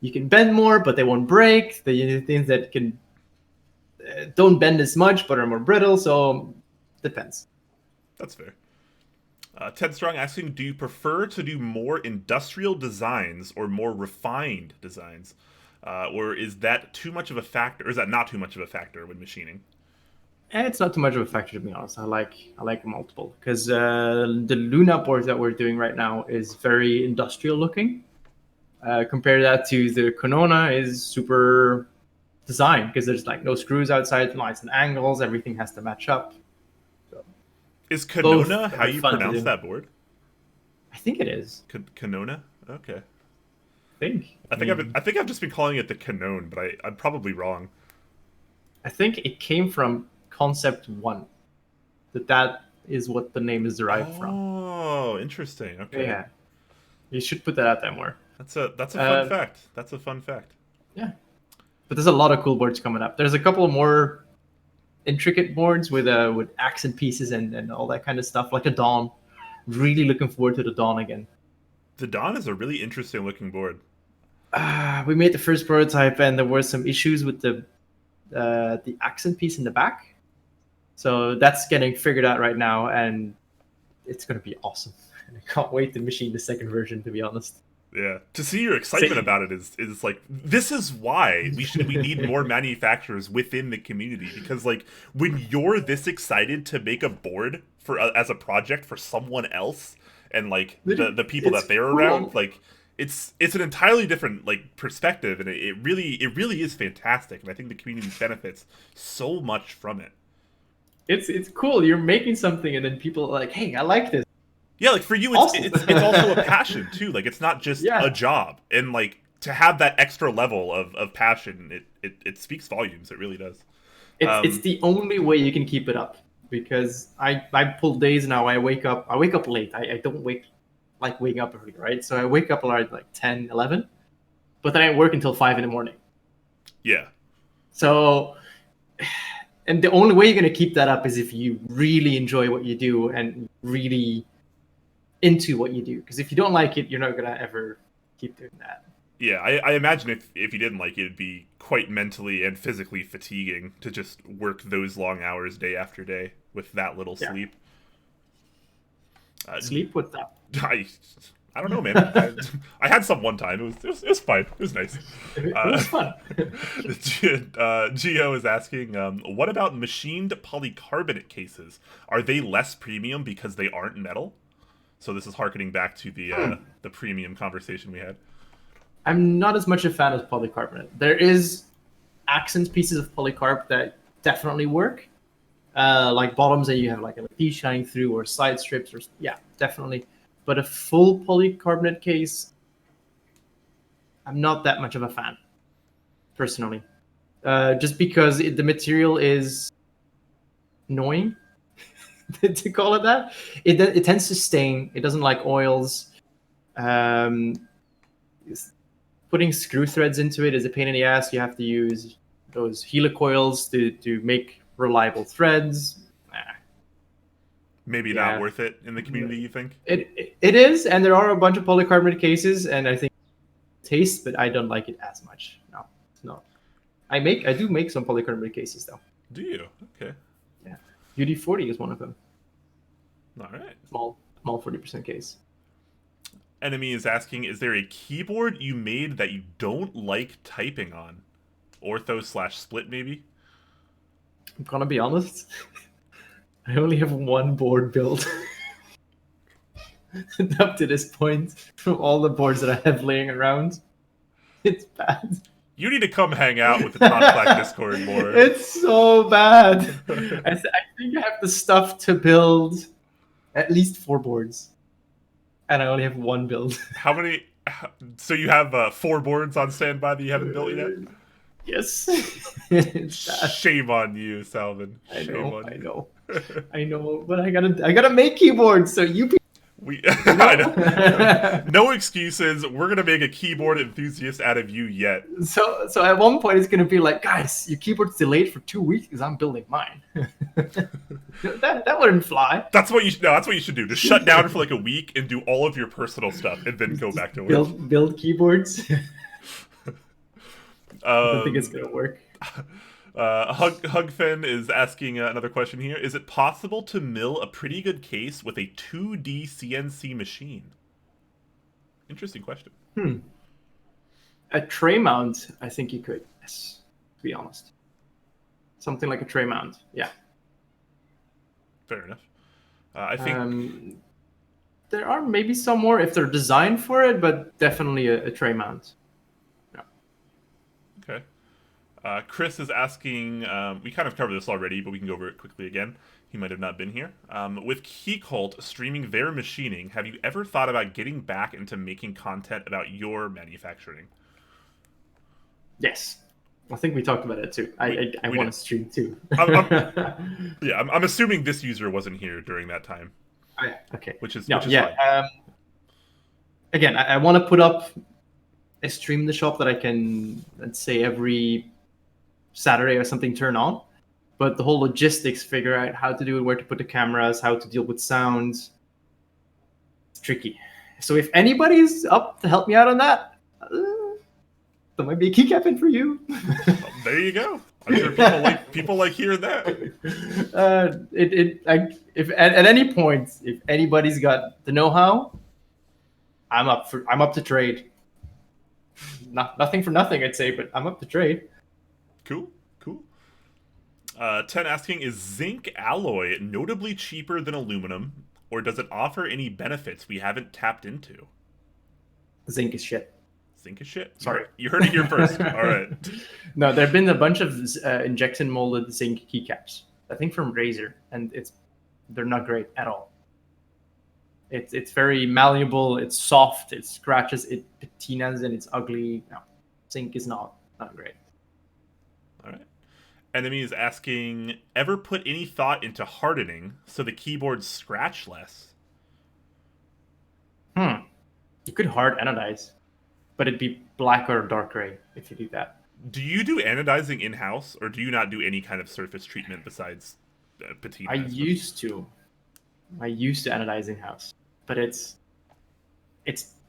You can bend more, but they won't break. The things that can don't bend as much, but are more brittle. So depends. That's fair. Ted Strong asking, do you prefer to do more industrial designs or more refined designs? Or is that too much of a factor? Or is that not too much of a factor when machining? It's not too much of a factor, to be honest. I like multiple. Because the Luna board that we're doing right now is very industrial looking. Compare that to the Konona is super design because there's like no screws outside, lines and angles, everything has to match up. So, is Konona how you pronounce that board? I think it is. Canona? Okay. I mean, I think I've just been calling it the Canone, but I'm probably wrong. I think it came from Concept 1. That is what the name is derived from. Oh, interesting. Okay. Yeah. You should put that out there more. That's a fun fact. That's a fun fact. Yeah. But there's a lot of cool boards coming up. There's a couple more intricate boards with accent pieces and all that kind of stuff, like a Dawn. Really looking forward to the Dawn again. The Dawn is a really interesting looking board. We made the first prototype, and there were some issues with the accent piece in the back. So that's getting figured out right now, and it's going to be awesome. And I can't wait to machine the second version, to be honest. Yeah, to see your excitement about it is like, this is why we need more manufacturers within the community, because like when you're this excited to make a board for as a project for someone else and like the people that they're around, like it's an entirely different like perspective, and it really is fantastic, and I think the community benefits so much from it. It's cool. You're making something, and then people are like, "Hey, I like this." Yeah, like for you, Awesome. it's also a passion too. Like it's not just a job, and like to have that extra level of passion, it speaks volumes. It really does. It's the only way you can keep it up, because I pull days now. I wake up late. I don't like waking up early, right? So I wake up around like 10, 11, but then I work until 5 in the morning. Yeah. So, and the only way you're gonna keep that up is if you really enjoy what you do and really into what you do, because if you don't like it, you're not gonna ever keep doing that. Yeah, I imagine if you didn't like it, it'd be quite mentally and physically fatiguing to just work those long hours day after day with that little sleep. Sleep with that? I don't know, man. I had some one time. It was fine. It was nice. It was fun. Gio is asking, what about machined polycarbonate cases? Are they less premium because they aren't metal? So this is harkening back to the premium conversation we had. I'm not as much a fan of polycarbonate. There is accent pieces of polycarb that definitely work, like bottoms that you have like a piece shining through, or side strips, or definitely. But a full polycarbonate case, I'm not that much of a fan, personally. Just because the material is annoying, to call it that. It tends to stain. It doesn't like oils. Putting screw threads into it is a pain in the ass. You have to use those helicoils to make reliable threads. Maybe not worth it in the community, you think? It is, and there are a bunch of polycarbonate cases, and I think it tastes, but I don't like it as much. No, it's not. I do make some polycarbonate cases though. Do you? Okay. Yeah, UD40 is one of them. All right. Small 40% case. Enemy is asking, is there a keyboard you made that you don't like typing on? Ortho/split, maybe? I'm gonna be honest. I only have one board built up to this point from all the boards that I have laying around. It's bad. You need to come hang out with the Top Clack Discord more. It's so bad. I think I have the stuff to build at least 4 boards. And I only have 1 build. How many? So you have 4 boards on standby that you haven't built yet? Yes. Shame on you, Salvan. I know, but I gotta make keyboards. So you. I know. No excuses. We're gonna make a keyboard enthusiast out of you yet. So at one point it's gonna be like, guys, your keyboard's delayed for 2 weeks because I'm building mine. that wouldn't fly. That's what you should do. Just shut down for like a week and do all of your personal stuff, and then go back to work. Build keyboards. I don't think it's gonna work. Hugfen is asking another question here. Is it possible to mill a pretty good case with a 2D CNC machine? Interesting question. A tray mount, I think you could. Yes, to be honest. Something like a tray mount, yeah. Fair enough. I think there are maybe some more if they're designed for it, but definitely a tray mount. Yeah. Okay. Chris is asking, we kind of covered this already, but we can go over it quickly again. He might have not been here. With KeyCult streaming their machining, have you ever thought about getting back into making content about your manufacturing? Yes. I think we talked about it too. I We want did. to stream too. I'm assuming this user wasn't here during that time, Okay. which is No, fine. yeah. Again, I want to put up a stream in the shop that I can, let's say, every Saturday or something turn on. But the whole logistics, figure out how to do it, where to put the cameras, how to deal with sounds, it's tricky. So if anybody's up to help me out on that, there might be a keycap in for you. There you go. I'm sure people like hearing that. If at any point, if anybody's got the know-how, I'm up to trade. Nothing for nothing, I'd say, but I'm up to trade. Cool. 10 asking, is zinc alloy notably cheaper than aluminum, or does it offer any benefits we haven't tapped into? Zinc is shit. Zinc is shit. Sorry. You heard it here first. All right. No, there have been a bunch of injection molded zinc keycaps. I think from Razer, and they're not great at all. It's very malleable. It's soft. It scratches. It patinas, and it's ugly. No, zinc is not great. All right. Enemy is asking, ever put any thought into hardening so the keyboards scratch less? You could hard anodize, but it'd be black or dark gray if you do that. Do you do anodizing in-house, or do you not do any kind of surface treatment besides patina? I used to anodize in house, but it's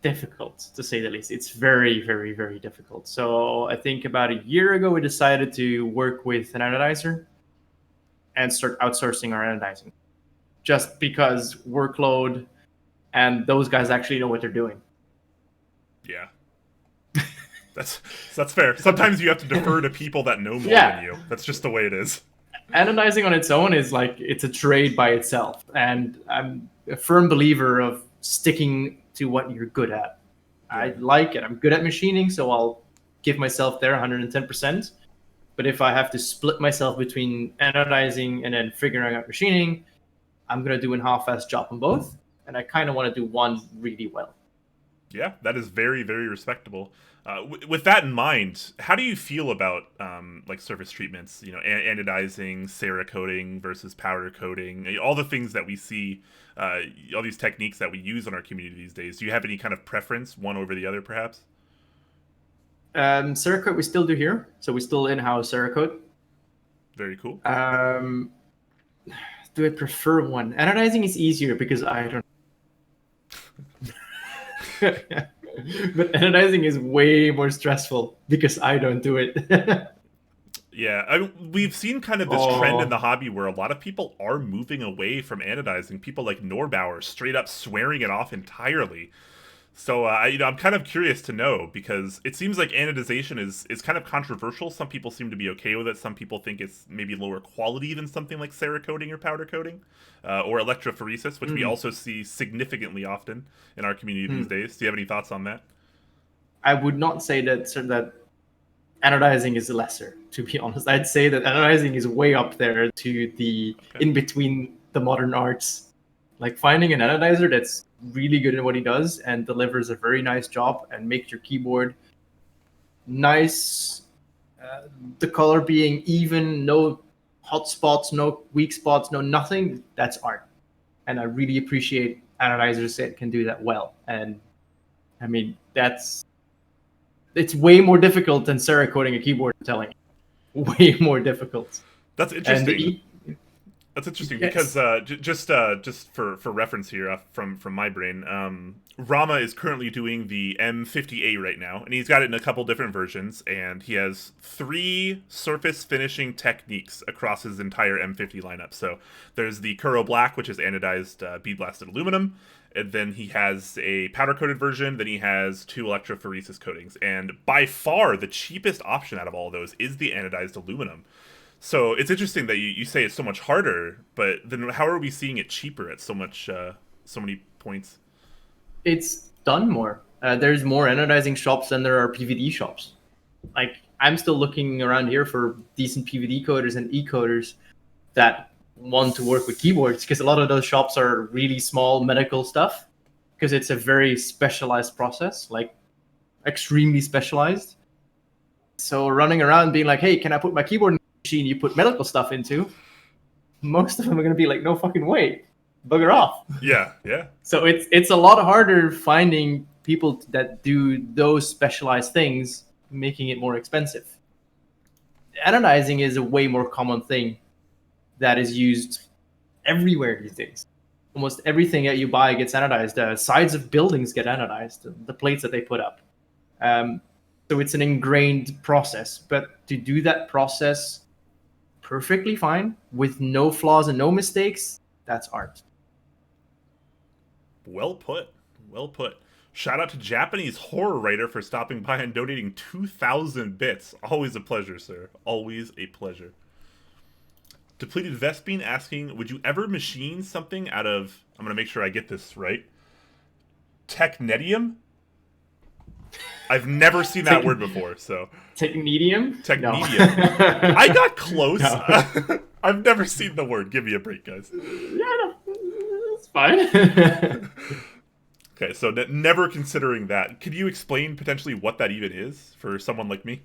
difficult to say the least. It's very, very, very difficult. So I think about a year ago we decided to work with an anodizer and start outsourcing our anodizing, just because workload, and those guys actually know what they're doing. Yeah. That's fair. Sometimes you have to defer to people that know more than you. That's just the way it is. Anodizing on its own is like, it's a trade by itself, and I'm a firm believer of sticking to what you're good at. Yeah. I like it. I'm good at machining, so I'll give myself there 110%. But if I have to split myself between anodizing and then figuring out machining, I'm going to do a half-assed job on both, and I kind of want to do one really well. Yeah, that is very, very respectable. With that in mind, how do you feel about like surface treatments? You know, anodizing, Cerakoting versus powder coating, all the things that we see, all these techniques that we use in our community these days. Do you have any kind of preference, one over the other, perhaps? Cerakote we still do here, so we still in-house Cerakote. Very cool. Do I prefer one? Anodizing is easier because I don't. But anodizing is way more stressful because I don't do it. Yeah, we've seen kind of this trend in the hobby where a lot of people are moving away from anodizing. People like Norbauer straight up swearing it off entirely. So I'm kind of curious to know, because it seems like anodization is kind of controversial. Some people seem to be okay with it. Some people think it's maybe lower quality than something like Cerakoting or powder coating, or electrophoresis, which we also see significantly often in our community these days. Do you have any thoughts on that? I would not say that anodizing is lesser, to be honest. I'd say that anodizing is way up there to the in between the modern arts. Like finding an anodizer that's really good at what he does and delivers a very nice job and makes your keyboard nice, the color being even, no hot spots, no weak spots, no nothing, that's art. And I really appreciate anodizers that can do that well. And I mean, it's way more difficult than Cerakoting a keyboard, I'm telling you. Way more difficult. That's interesting. That's interesting because just for reference here from my brain, Rama is currently doing the M50A right now, and he's got it in a couple different versions, and he has 3 surface finishing techniques across his entire M50 lineup. So there's the Kuro Black, which is anodized bead blasted aluminum, and then he has a powder coated version, then he has 2 electrophoresis coatings, and by far the cheapest option out of all of those is the anodized aluminum. So it's interesting that you say it's so much harder, but then how are we seeing it cheaper at so many points? It's done more. There's more anodizing shops than there are PVD shops. Like, I'm still looking around here for decent PVD coders and e-coders that want to work with keyboards, because a lot of those shops are really small medical stuff, because it's a very specialized process, like extremely specialized. So running around being like, hey, can I put my keyboard in the machine you put medical stuff into? Most of them are going to be like, no fucking way, bugger off. Yeah. So it's a lot harder finding people that do those specialized things, making it more expensive. Anodizing is a way more common thing that is used everywhere these days. Almost everything that you buy gets anodized. Sides of buildings get anodized, the plates that they put up. So it's an ingrained process. But to do that process perfectly fine, with no flaws and no mistakes, that's art. Well put. Shout out to Japanese horror writer for stopping by and donating 2,000 bits. Always a pleasure, sir. Always a pleasure. Depleted Vespine asking, would you ever machine something out of, I'm going to make sure I get this right, technetium? I've never seen that word before, so. Technetium? Technetium. No. I got close. No. I've never seen the word. Give me a break, guys. Yeah, no, it's fine. Okay, so never considering that. Could you explain potentially what that even is for someone like me?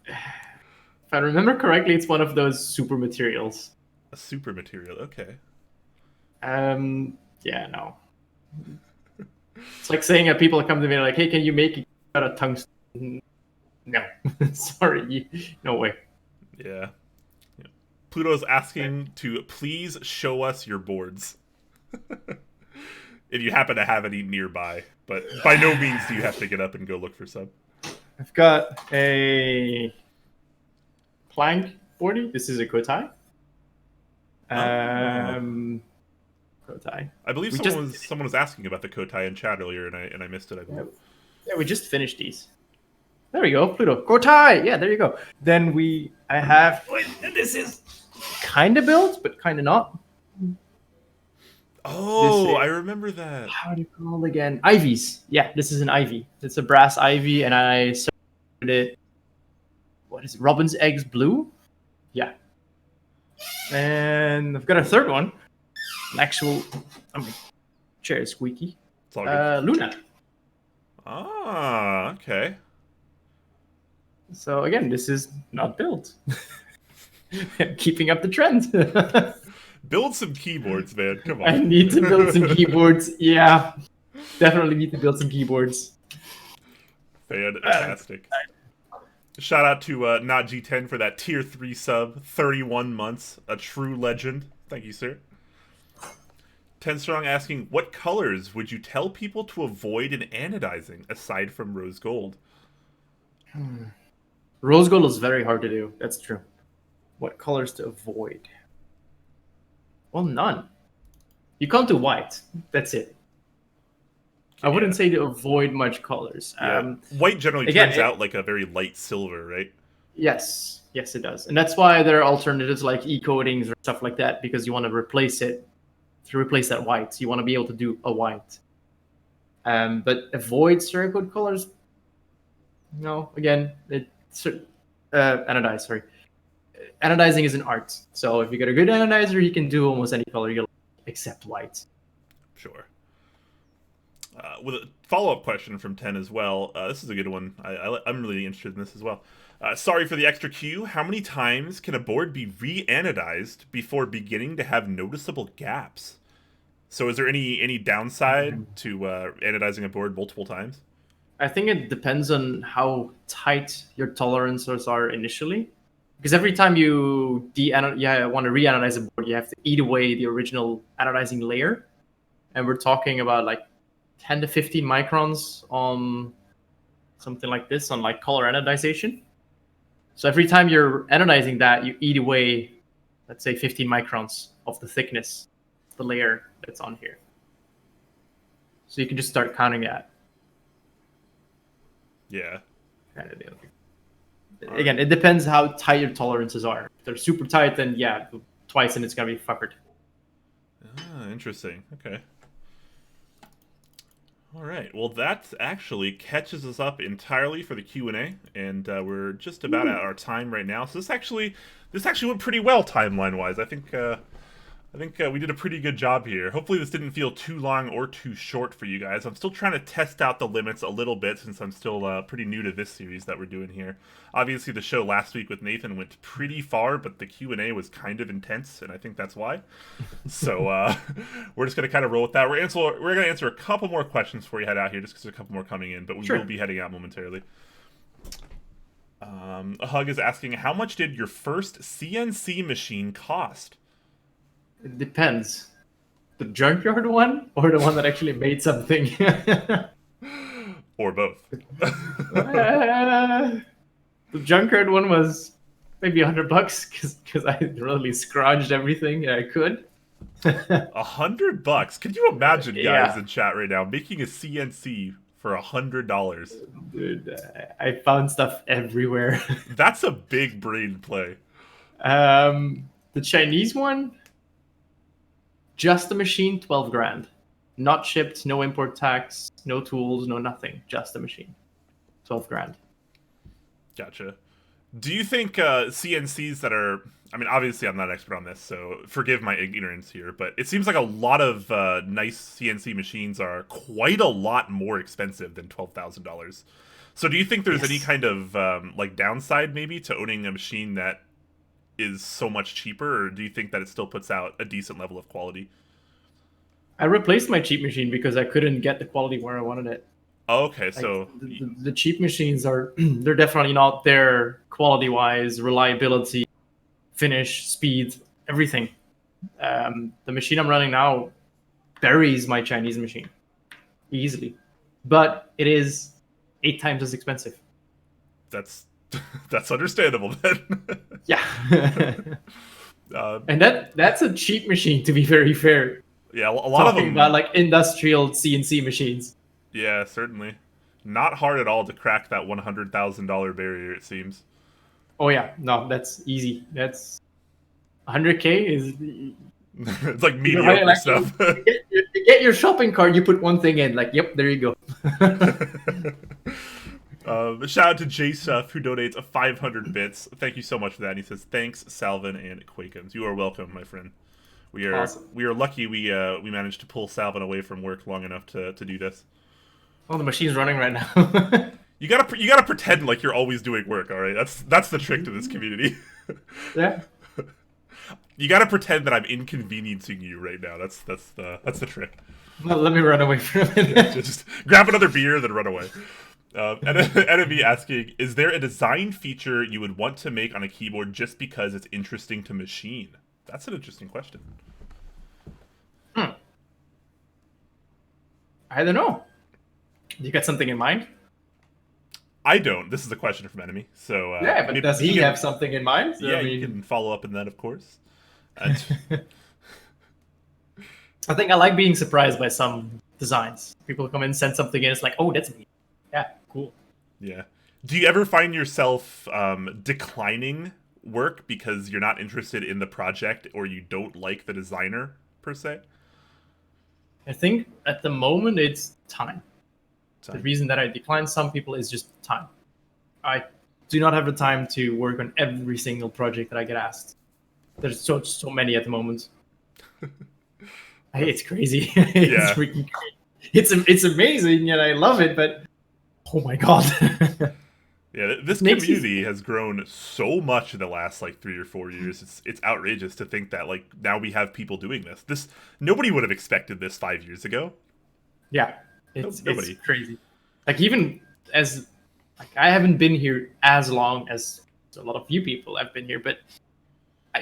If I remember correctly, it's one of those super materials. A super material, okay. Yeah, no. It's like saying people come to me like, hey, can you make it out of tungsten? No. Sorry. No way. Yeah. Pluto's asking to please show us your boards. If you happen to have any nearby. But by no means do you have to get up and go look for some. I've got a plank boardy. This is a kotai. Kotai. I believe someone was asking about the kotai in chat earlier, and I missed it. I believe. Yeah, we just finished these. There we go, Pluto. Kotai! Yeah, there you go. Then I have... This is kind of built, but kind of not. Oh, I remember that. How do you call it again? Ivies. Yeah, this is an ivy. It's a brass ivy, and I certified it... What is it? Robin's Eggs Blue? Yeah. And I've got a third one. An actual... chair is squeaky. It's all good. Luna. Ah, okay. So again, this is not built. Keeping up the trend. Build some keyboards, man. Come on. I need to build some keyboards. Yeah, definitely need to build some keyboards. Fantastic. Shout out to Not G10 for that tier 3 sub. 31 months. A true legend. Thank you, sir. 10 Strong asking, what colors would you tell people to avoid in anodizing aside from rose gold? Rose gold is very hard to do. That's true. What colors to avoid? Well, none. You can't do white. That's it. I wouldn't say to avoid much colors. Yeah. White generally turns out like a very light silver, right? Yes. Yes, it does. And that's why there are alternatives like e-coatings or stuff like that, because you want to replace it. To replace that white, you want to be able to do a white. But avoid certain colors. No, again, it's anodize. Sorry, anodizing is an art. So if you get a good anodizer, you can do almost any color you like, except white. Sure. With a follow-up question from 10 as well. This is a good one. I'm really interested in this as well. Sorry for the extra Q. How many times can a board be re-anodized before beginning to have noticeable gaps? So is there any downside to anodizing a board multiple times? I think it depends on how tight your tolerances are initially. Because every time you want to re-anodize a board, you have to eat away the original anodizing layer. And we're talking about like 10 to 15 microns on something like this, on like color anodization. So every time you're anodizing that, you eat away, let's say 15 microns of the thickness, the layer that's on here. So you can just start counting that. Yeah. Again, it depends how tight your tolerances are. If they're super tight, then yeah, twice and it's gonna be fuckered. Ah, interesting. Okay. All right. Well, that actually catches us up entirely for the Q&A, and we're just about at our time right now. So this actually went pretty well timeline wise. I think we did a pretty good job here. Hopefully this didn't feel too long or too short for you guys. I'm still trying to test out the limits a little bit since I'm still pretty new to this series that we're doing here. Obviously the show last week with Nathan went pretty far, but the Q&A was kind of intense, and I think that's why. So we're just going to kind of roll with that. We're going to answer a couple more questions before you head out here, just because there's a couple more coming in, but we will be heading out momentarily. A Hug is asking, how much did your first CNC machine cost? It depends. The junkyard one or the one that actually made something? Or both. The junkyard one was maybe $100 because I really scrounged everything I could. $100? Could you imagine, guys, Yeah. in chat right now, making a CNC for $100? Dude, I found stuff everywhere. That's a big brain play. The Chinese one, just the machine, 12 grand. Not shipped, no import tax, no tools, no nothing. Just the machine. 12 grand. Gotcha. Do you think CNCs that are... I mean, obviously I'm not an expert on this, so forgive my ignorance here, but it seems like a lot of nice CNC machines are quite a lot more expensive than $12,000. So do you think there's any kind of like downside maybe to owning a machine that is so much cheaper, or do you think that it still puts out a decent level of quality? I replaced my cheap machine because I couldn't get the quality where I wanted it. Oh, okay, Like, so the cheap machines are they're definitely not there quality wise, reliability, finish, speed, everything. The machine I'm running now buries my Chinese machine easily, but it is 8 times as expensive. that's that's understandable then. Yeah. uh, And that's a cheap machine, to be very fair. yeah, a lot of Talking them. about like industrial CNC machines. Yeah, certainly. Not hard at all to crack that $100,000 barrier, it seems. Oh yeah, no, that's easy. That's 100K is It's like mediocre like, stuff. you get your shopping cart, you put one thing in, like, yep, there you go. Shout out to JSuff, who donates 500 bits. Thank you so much for that. And he says, thanks, Salvan and Quakens. You are welcome, my friend. We are Awesome. we are lucky we managed to pull Salvan away from work long enough to do this. Oh, the machine's running right now. You gotta pretend like you're always doing work, all right? That's the trick to this community. Yeah. You gotta pretend that I'm inconveniencing you right now. That's the trick. Well, let me run away from it. Just grab another beer, then run away. Enemy asking, is there a design feature you would want to make on a keyboard just because it's interesting to machine? That's an interesting question. I don't know. You got something in mind? I don't. This is a question from Enemy. So Yeah, but maybe does he can- have something in mind? Yeah, I mean, you can follow up in that, of course. I think I like being surprised by some designs. People come in, send something in, it's like, oh, that's me. Yeah, cool. Yeah. Do you ever find yourself declining work because you're not interested in the project or you don't like the designer per se? I think at the moment it's time. The reason that I decline some people is just time. I do not have the time to work on every single project that I get asked. There's so many at the moment. It's crazy. It's freaking crazy. It's amazing and I love it, but oh my god. Yeah, this community has grown so much in the last like 3 or 4 years. It's outrageous to think that like now we have people doing this. Nobody would have expected this 5 years ago. Yeah, it's Nobody. crazy. Like even as like I haven't been here as long as a lot of you people have been here, but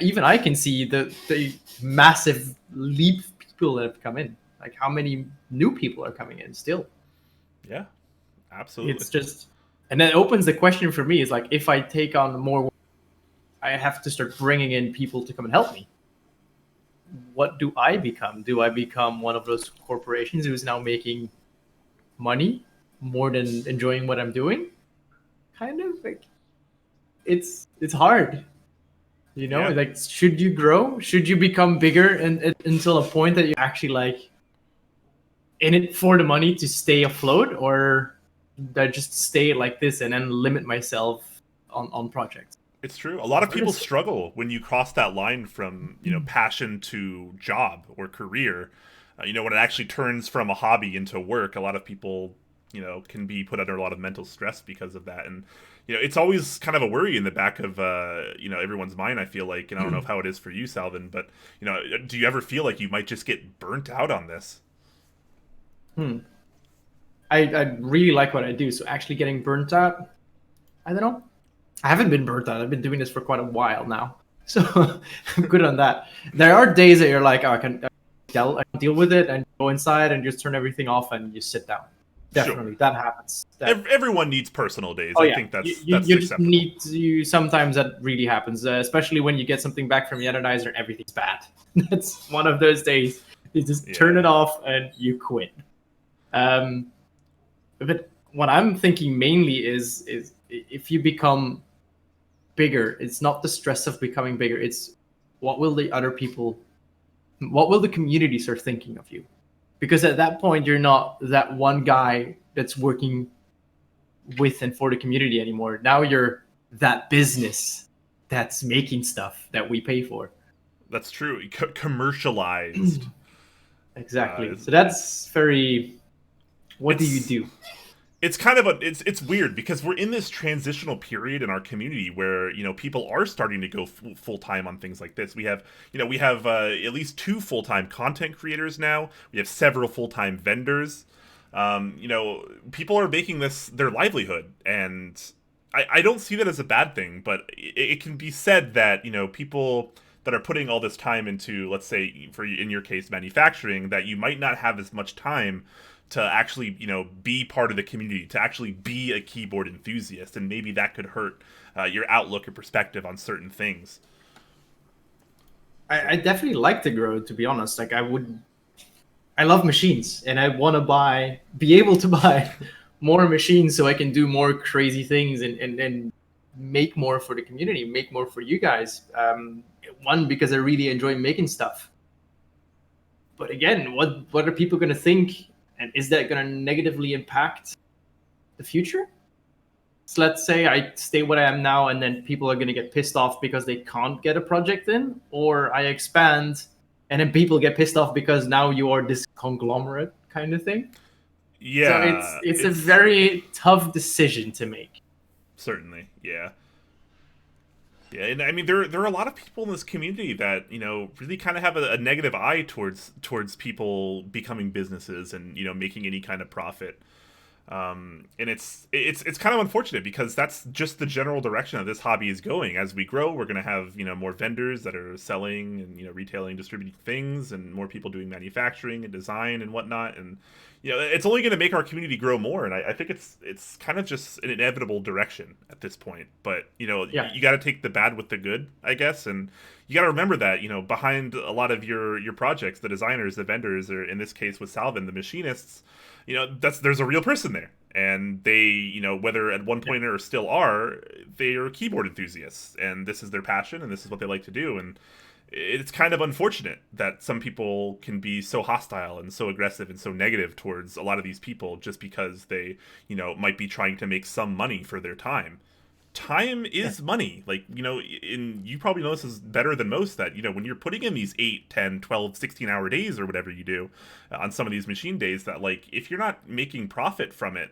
even I can see the massive leap of people that have come in. Like how many new people are coming in still. Yeah, absolutely. It's just, and then it opens the question for me is like, if I take on more work, I have to start bringing in people to come and help me. What do I become? Do I become one of those corporations who's now making money more than enjoying what I'm doing? Kind of like, it's hard. You know, like, should you grow? Should you become bigger and until a point that you actually like in it for the money to stay afloat, or do I just stay like this and then limit myself on projects? It's true. A lot of people struggle when you cross that line from, passion to job or career. When it actually turns from a hobby into work, a lot of people, can be put under a lot of mental stress because of that. And, it's always kind of a worry in the back of, everyone's mind, I feel like. And I don't know how it is for you, Salvin, but, do you ever feel like you might just get burnt out on this? I really like what I do, so actually getting burnt out, I don't know. I haven't been burnt out. I've been doing this for quite a while now, so I'm good on that. There are days that you're like, oh, I can deal with it, and go inside and just turn everything off and you sit down. Definitely, sure. That happens. Everyone needs personal days. I think that's you that's just acceptable. need to. Sometimes that really happens, especially when you get something back from the anodizer and everything's bad. That's one of those days. You just turn it off and you quit. But what I'm thinking mainly is if you become bigger, it's not the stress of becoming bigger. It's what will the community start thinking of you? Because at that point, you're not that one guy that's working with and for the community anymore. Now you're that business that's making stuff that we pay for. That's true. Commercialized. Exactly. So that's very... What do you do? It's kind of it's weird because we're in this transitional period in our community where people are starting to go full time on things like this. We have at least 2 full-time content creators now. We have several full-time vendors. People are making this their livelihood, and I don't see that as a bad thing. But it can be said that people that are putting all this time into, let's say, in your case, manufacturing, that you might not have as much time to actually, be part of the community, to actually be a keyboard enthusiast, and maybe that could hurt your outlook or perspective on certain things. I definitely like to grow, to be honest. Like I love machines, and I want to be able to buy more machines so I can do more crazy things and make more for the community, make more for you guys. One, because I really enjoy making stuff. But again, what are people going to think? And is that going to negatively impact the future? So let's say I stay where I am now, and then people are going to get pissed off because they can't get a project in, or I expand, and then people get pissed off because now you are this conglomerate kind of thing. Yeah. So it's a very tough decision to make. Certainly, yeah. Yeah, and I mean there are a lot of people in this community that really kind of have a negative eye towards people becoming businesses and making any kind of profit, and it's kind of unfortunate because that's just the general direction that this hobby is going. As we grow, we're going to have more vendors that are selling and retailing, distributing things, and more people doing manufacturing and design and whatnot, and it's only going to make our community grow more, and I think it's kind of just an inevitable direction at this point. But you got to take the bad with the good, I guess, and you got to remember that behind a lot of your projects, the designers, the vendors, or in this case with Salvan, the machinists, there's a real person there, and they whether at one point or still are, they are keyboard enthusiasts, and this is their passion, and this is what they like to do, and it's kind of unfortunate that some people can be so hostile and so aggressive and so negative towards a lot of these people just because they, might be trying to make some money for their time. Time is money. Like, you probably know this is better than most that, when you're putting in these 8, 10, 12, 16-hour days or whatever you do on some of these machine days, that, like, if you're not making profit from it,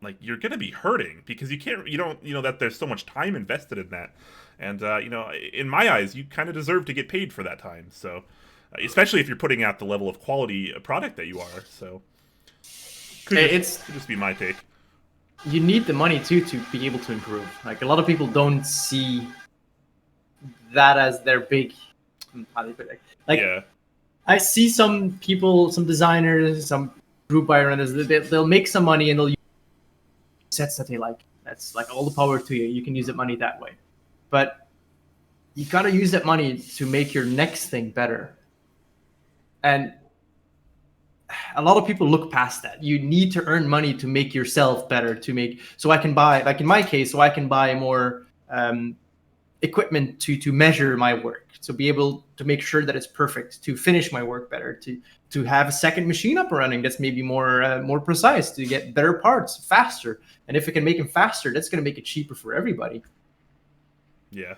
like, you're going to be hurting because you don't, that there's so much time invested in that. And, in my eyes, you kind of deserve to get paid for that time. So, especially if you're putting out the level of quality product that you are. So, could just be my take. You need the money, too, to be able to improve. Like, a lot of people don't see that as their big... How do you put it? Like, yeah. I see some people, some designers, some group buy runners, they'll make some money and they'll use sets that they like. That's like all the power to you. You can use that money that way. But you got to use that money to make your next thing better. And a lot of people look past that. You need to earn money to make yourself better, so I can buy, like in my case, so I can buy more equipment to measure my work, to be able to make sure that it's perfect, to finish my work better, to have a second machine up and running that's maybe more precise, to get better parts faster. And if it can make them faster, that's going to make it cheaper for everybody. Yeah.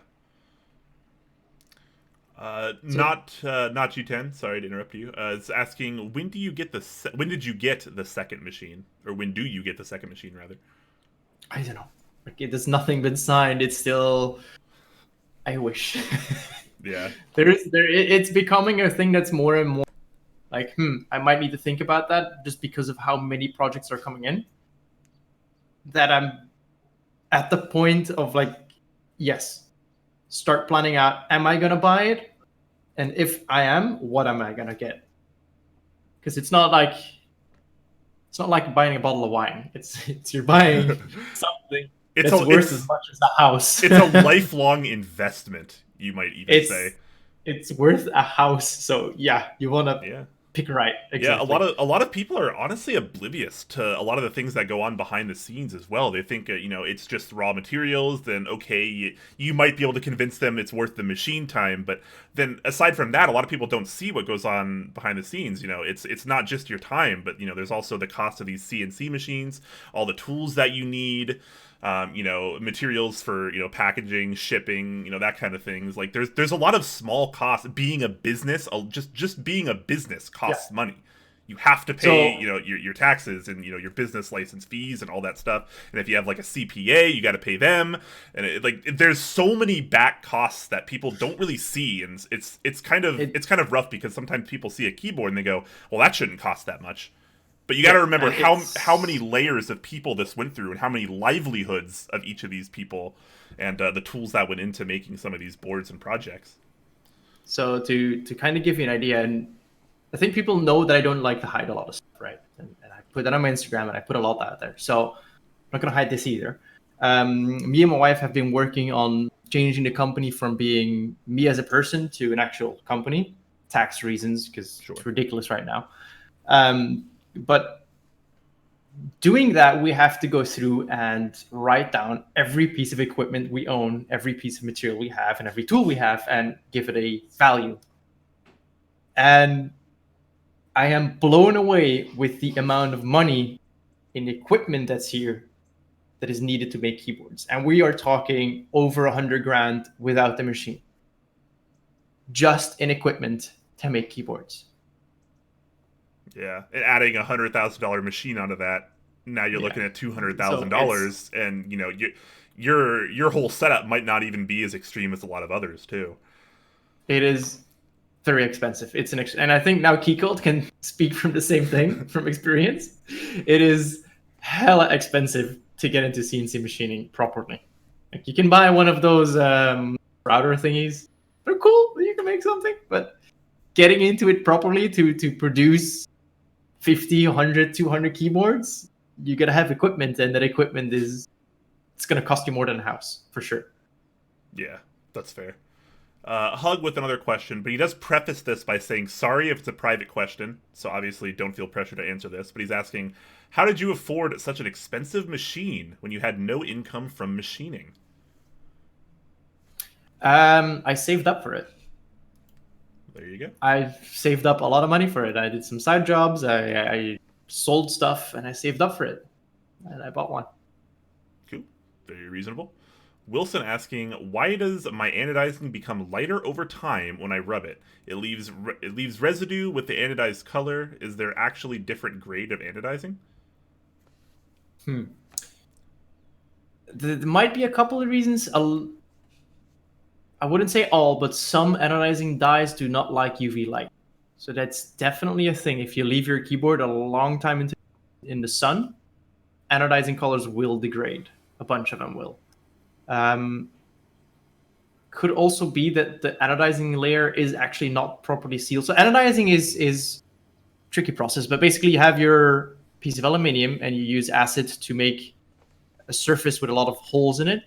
Not G10. Sorry to interrupt you. It's asking, when did you get the second machine, or when do you get the second machine rather? I don't know. Like, there's nothing been signed. It's still. I wish. Yeah. It's becoming a thing that's more and more like, I might need to think about that, just because of how many projects are coming in. That I'm at the point of like, yes, start planning out. Am I gonna buy it? And if I am, what am I gonna get? Because it's not like buying a bottle of wine. It's you're buying something that's worth as much as the house. It's a lifelong investment, you might even say. It's worth a house. So yeah, you wanna pick right. Exactly. Yeah, a lot of people are honestly oblivious to a lot of the things that go on behind the scenes as well. They think it's just raw materials. Then okay, you might be able to convince them it's worth the machine time. But then aside from that, a lot of people don't see what goes on behind the scenes. It's not just your time, but there's also the cost of these CNC machines, all the tools that you need. Materials for packaging, shipping, that kind of things. Like there's a lot of small costs. Being a business, just being a business costs money. You have to pay your taxes and your business license fees and all that stuff. And if you have like a CPA, you got to pay them. And there's so many back costs that people don't really see, and it's kind of rough, because sometimes people see a keyboard and they go, well, that shouldn't cost that much. But you got to remember how many layers of people this went through, and how many livelihoods of each of these people, and the tools that went into making some of these boards and projects. So to kind of give you an idea, and I think people know that I don't like to hide a lot of stuff, right? And I put that on my Instagram, and I put a lot out there. So I'm not going to hide this either. Me and my wife have been working on changing the company from being me as a person to an actual company, tax reasons, because it's ridiculous right now. But doing that, we have to go through and write down every piece of equipment we own, every piece of material we have, and every tool we have, and give it a value. And I am blown away with the amount of money in equipment that's here that is needed to make keyboards. And we are talking over $100,000 without the machine, just in equipment to make keyboards. Yeah, and adding $100,000 machine onto that, now you're looking at $200,000, and your whole setup might not even be as extreme as a lot of others too. It is very expensive. And I think now Keycult can speak from the same thing from experience. It is hella expensive to get into CNC machining properly. Like, you can buy one of those router thingies. They're cool. You can make something, but getting into it properly to produce 50, 100, 200 keyboards, you gotta have equipment, and that equipment it's gonna cost you more than a house, for sure. Yeah, that's fair. Hug with another question, but he does preface this by saying, sorry if it's a private question, so obviously don't feel pressure to answer this, but he's asking, how did you afford such an expensive machine when you had no income from machining? I saved up for it. There you go. I saved up a lot of money for it. I did some side jobs. I sold stuff, and I saved up for it. And I bought one. Cool. Very reasonable. Wilson asking, why does my anodizing become lighter over time when I rub it? It leaves residue with the anodized color. Is there actually different grade of anodizing? There might be a couple of reasons. I wouldn't say all, but some anodizing dyes do not like UV light. So that's definitely a thing. If you leave your keyboard a long time in the sun, anodizing colors will degrade. A bunch of them will. Could also be that the anodizing layer is actually not properly sealed. So anodizing is a tricky process, but basically you have your piece of aluminium and you use acid to make a surface with a lot of holes in it.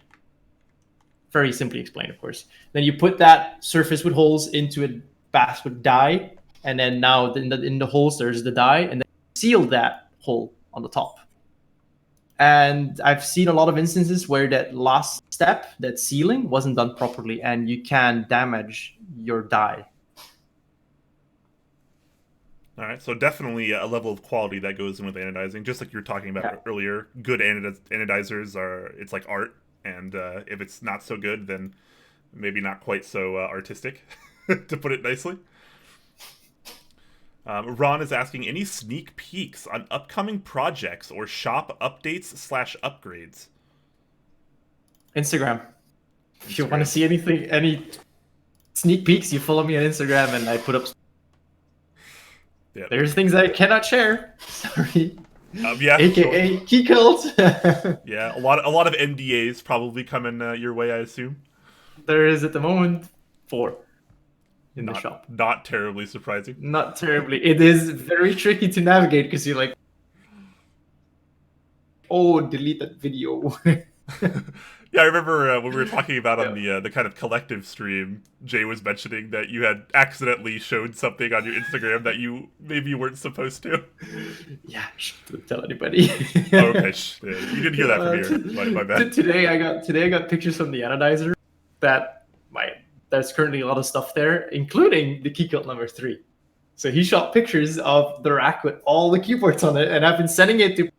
Very simply explained, of course. Then you put that surface with holes into a bath with dye, and then now in the holes there's the dye, and then seal that hole on the top. And I've seen a lot of instances where that last step, that sealing, wasn't done properly, and you can damage your die. All right, so definitely a level of quality that goes in with anodizing, just like you were talking about earlier. Good anodizers are, it's like art, and if it's not so good, then maybe not quite so artistic, to put it nicely. Ron is asking, any sneak peeks on upcoming projects or shop updates/upgrades? Instagram. If you want to see anything, any sneak peeks, you follow me on Instagram, and I put up. Yep. There's things I cannot share. Sorry. Yeah. AKA sure. Key cult. Yeah, a lot of NDAs probably coming your way, I assume. There is at the moment 4 in the shop. Not terribly surprising. Not terribly. It is very tricky to navigate because you're like, oh, delete that video. Yeah, I remember when we were talking about on the kind of collective stream, Jay was mentioning that you had accidentally showed something on your Instagram that you maybe weren't supposed to. Yeah, don't tell anybody. Okay, you didn't hear that from here. My bad. Today I got pictures from the Anodizer there's currently a lot of stuff there, including the key cult number 3. So he shot pictures of the rack with all the keyboards on it, and I've been sending it to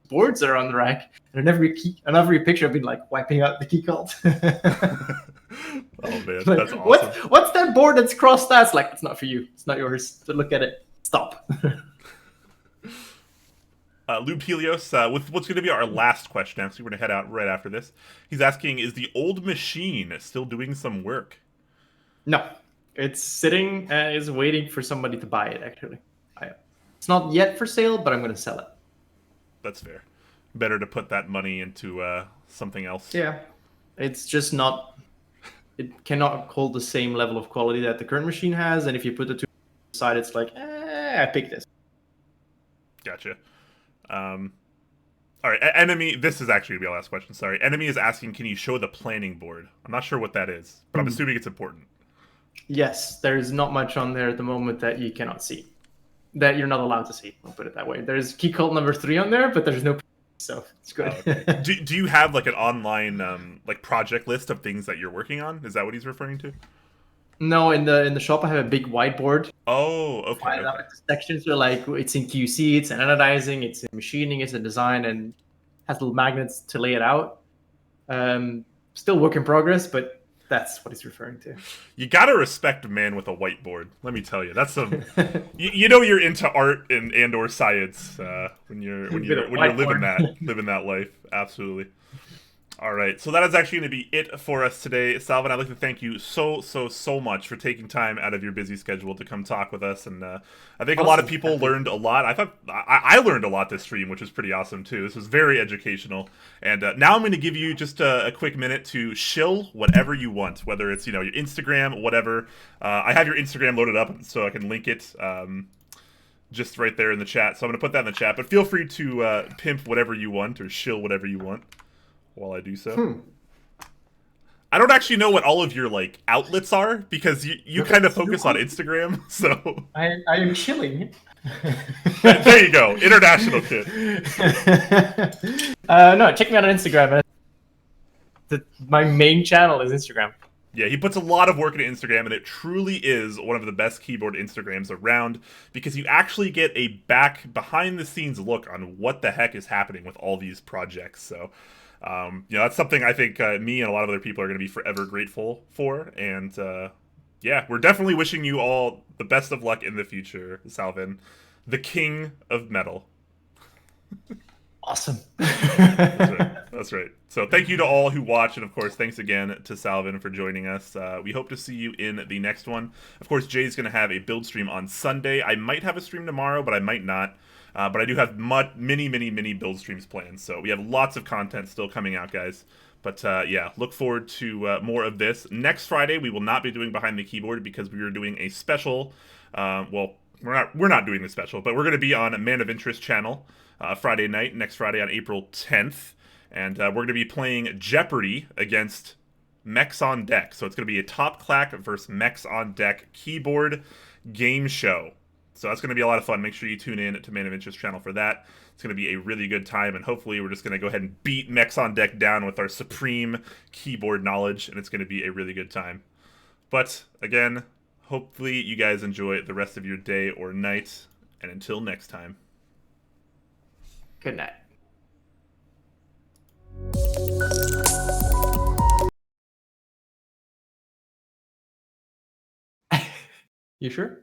boards that are on the rack, and in every picture I've been like wiping out the key cult. Oh man, that's awesome. What's that board that's crossed stats? Like, it's not for you. It's not yours. So look at it. Stop. Lube Helios, with what's going to be our last question, actually, we're going to head out right after this. He's asking, is the old machine still doing some work? No. It's sitting and is waiting for somebody to buy it, actually. It's not yet for sale, but I'm going to sell it. That's fair. Better to put that money into something else. Yeah. It's just not... It cannot hold the same level of quality that the current machine has, and if you put the two aside, it's like, I pick this. Gotcha. All right, Enemy, this is actually going to be our last question, sorry. Enemy is asking, can you show the planning board? I'm not sure what that is, but I'm assuming it's important. Yes, there's not much on there at the moment that you cannot see. That you're not allowed to see, I'll put it that way. There's key cult number 3 on there, but there's no... So, it's good. Okay. Do you have like an online like project list of things that you're working on? Is that what he's referring to? No, in the shop I have a big whiteboard. Oh, okay. The sections are like, it's in QC, it's in anodizing, it's in machining, it's in design, and has little magnets to lay it out. Still work in progress, but that's what he's referring to. You gotta respect a man with a whiteboard. Let me tell you, that's some. you know you're into art and or science when you're living that life. Absolutely. All right, so that is actually going to be it for us today. Salvan, I'd like to thank you so much for taking time out of your busy schedule to come talk with us. And I think a lot of people learned a lot. I thought I learned a lot this stream, which was pretty awesome, too. This was very educational. And now I'm going to give you just a quick minute to shill whatever you want, whether it's, your Instagram, whatever. I have your Instagram loaded up so I can link it just right there in the chat. So I'm going to put that in the chat. But feel free to pimp whatever you want or shill whatever you want while I do so. I don't actually know what all of your outlets are because you kind of focus on Instagram. So I am chilling. There you go, international kid. No, check me out on Instagram. My main channel is Instagram. Yeah, he puts a lot of work into Instagram, and it truly is one of the best keyboard Instagrams around because you actually get a behind-the-scenes look on what the heck is happening with all these projects. So. That's something I think me and a lot of other people are going to be forever grateful for. And yeah, we're definitely wishing you all the best of luck in the future, Salvan, the king of metal. Awesome. That's right. So thank you to all who watch. And of course, thanks again to Salvan for joining us. We hope to see you in the next one. Of course, Jay's going to have a build stream on Sunday. I might have a stream tomorrow, but I might not. But I do have many build streams planned, so we have lots of content still coming out, guys. But yeah, look forward to more of this. Next Friday, we will not be doing Behind the Keyboard because we are doing a special. Well, we're not doing the special, but we're going to be on Man of Interest channel Friday night, next Friday on April 10th. And we're going to be playing Jeopardy against Mechs on Deck. So it's going to be a Top Clack versus Mechs on Deck keyboard game show. So that's going to be a lot of fun. Make sure you tune in to Man of Interest channel for that. It's going to be a really good time, and hopefully we're just going to go ahead and beat Mechs on Deck down with our supreme keyboard knowledge, and it's going to be a really good time. But again, hopefully you guys enjoy the rest of your day or night, and until next time. Good night. You sure?